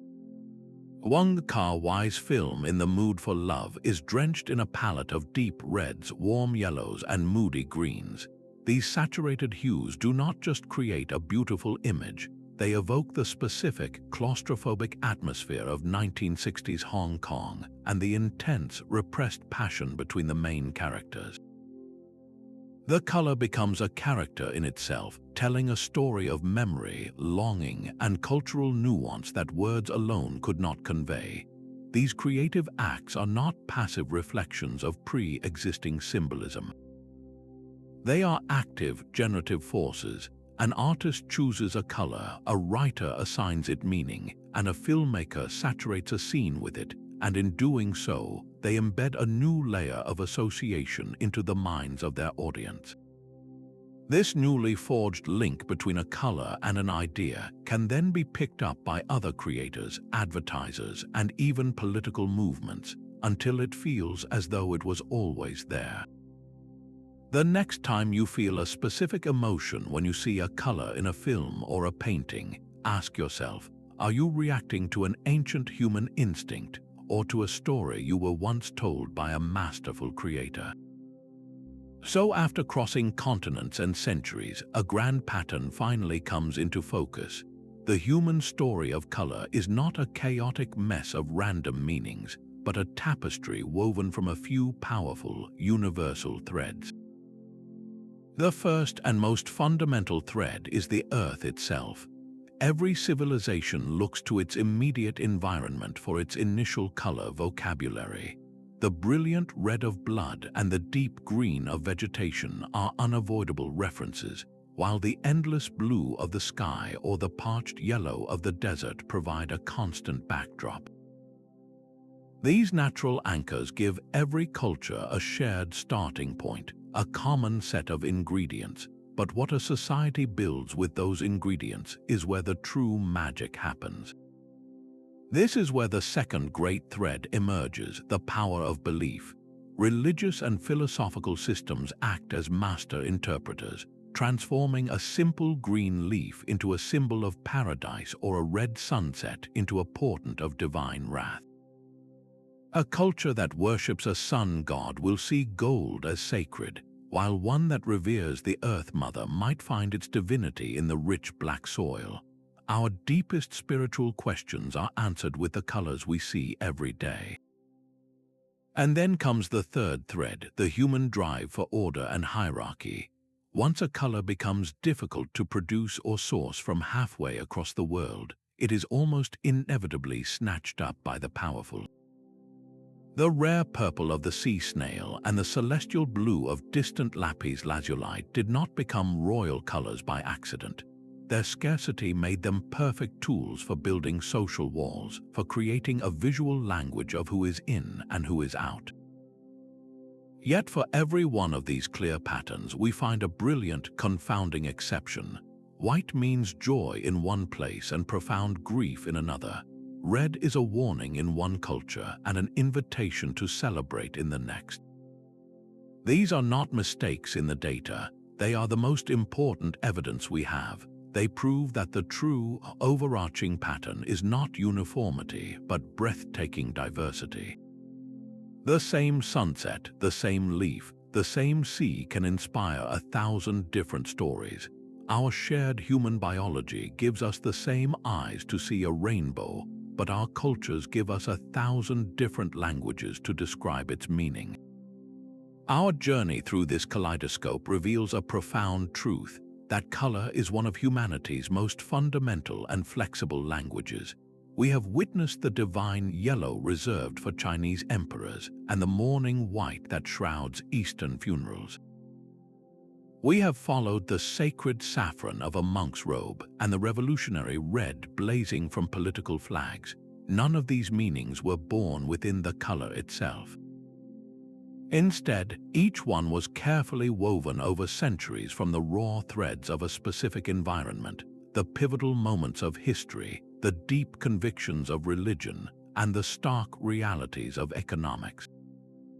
Speaker 1: Wong Kar-wai's film In the Mood for Love is drenched in a palette of deep reds, warm yellows, and moody greens. These saturated hues do not just create a beautiful image, they evoke the specific, claustrophobic atmosphere of 1960s Hong Kong and the intense, repressed passion between the main characters. The color becomes a character in itself, telling a story of memory, longing, and cultural nuance that words alone could not convey. These creative acts are not passive reflections of pre-existing symbolism. They are active, generative forces. An artist chooses a color, a writer assigns it meaning, and a filmmaker saturates a scene with it, and in doing so, they embed a new layer of association into the minds of their audience. This newly forged link between a color and an idea can then be picked up by other creators, advertisers, and even political movements, until it feels as though it was always there. The next time you feel a specific emotion when you see a color in a film or a painting, ask yourself, are you reacting to an ancient human instinct or to a story you were once told by a masterful creator? So after crossing continents and centuries, a grand pattern finally comes into focus. The human story of color is not a chaotic mess of random meanings, but a tapestry woven from a few powerful, universal threads. The first and most fundamental thread is the earth itself. Every civilization looks to its immediate environment for its initial color vocabulary. The brilliant red of blood and the deep green of vegetation are unavoidable references, while the endless blue of the sky or the parched yellow of the desert provide a constant backdrop. These natural anchors give every culture a shared starting point, a common set of ingredients. But what a society builds with those ingredients is where the true magic happens. This is where the second great thread emerges, the power of belief. Religious and philosophical systems act as master interpreters, transforming a simple green leaf into a symbol of paradise or a red sunset into a portent of divine wrath. A culture that worships a sun god will see gold as sacred, while one that reveres the Earth Mother might find its divinity in the rich black soil. Our deepest spiritual questions are answered with the colors we see every day. And then comes the third thread, the human drive for order and hierarchy. Once a color becomes difficult to produce or source from halfway across the world, it is almost inevitably snatched up by the powerful. The rare purple of the sea snail and the celestial blue of distant lapis lazuli did not become royal colors by accident. Their scarcity made them perfect tools for building social walls, for creating a visual language of who is in and who is out. Yet for every one of these clear patterns, we find a brilliant, confounding exception. White means joy in one place and profound grief in another. Red is a warning in one culture and an invitation to celebrate in the next. These are not mistakes in the data. They are the most important evidence we have. They prove that the true, overarching pattern is not uniformity, but breathtaking diversity. The same sunset, the same leaf, the same sea can inspire 1,000 different stories. Our shared human biology gives us the same eyes to see a rainbow, but our cultures give us 1,000 different languages to describe its meaning. Our journey through this kaleidoscope reveals a profound truth, that color is one of humanity's most fundamental and flexible languages. We have witnessed the divine yellow reserved for Chinese emperors and the mourning white that shrouds Eastern funerals. We have followed the sacred saffron of a monk's robe and the revolutionary red blazing from political flags. None of these meanings were born within the color itself. Instead, each one was carefully woven over centuries from the raw threads of a specific environment, the pivotal moments of history, the deep convictions of religion, and the stark realities of economics.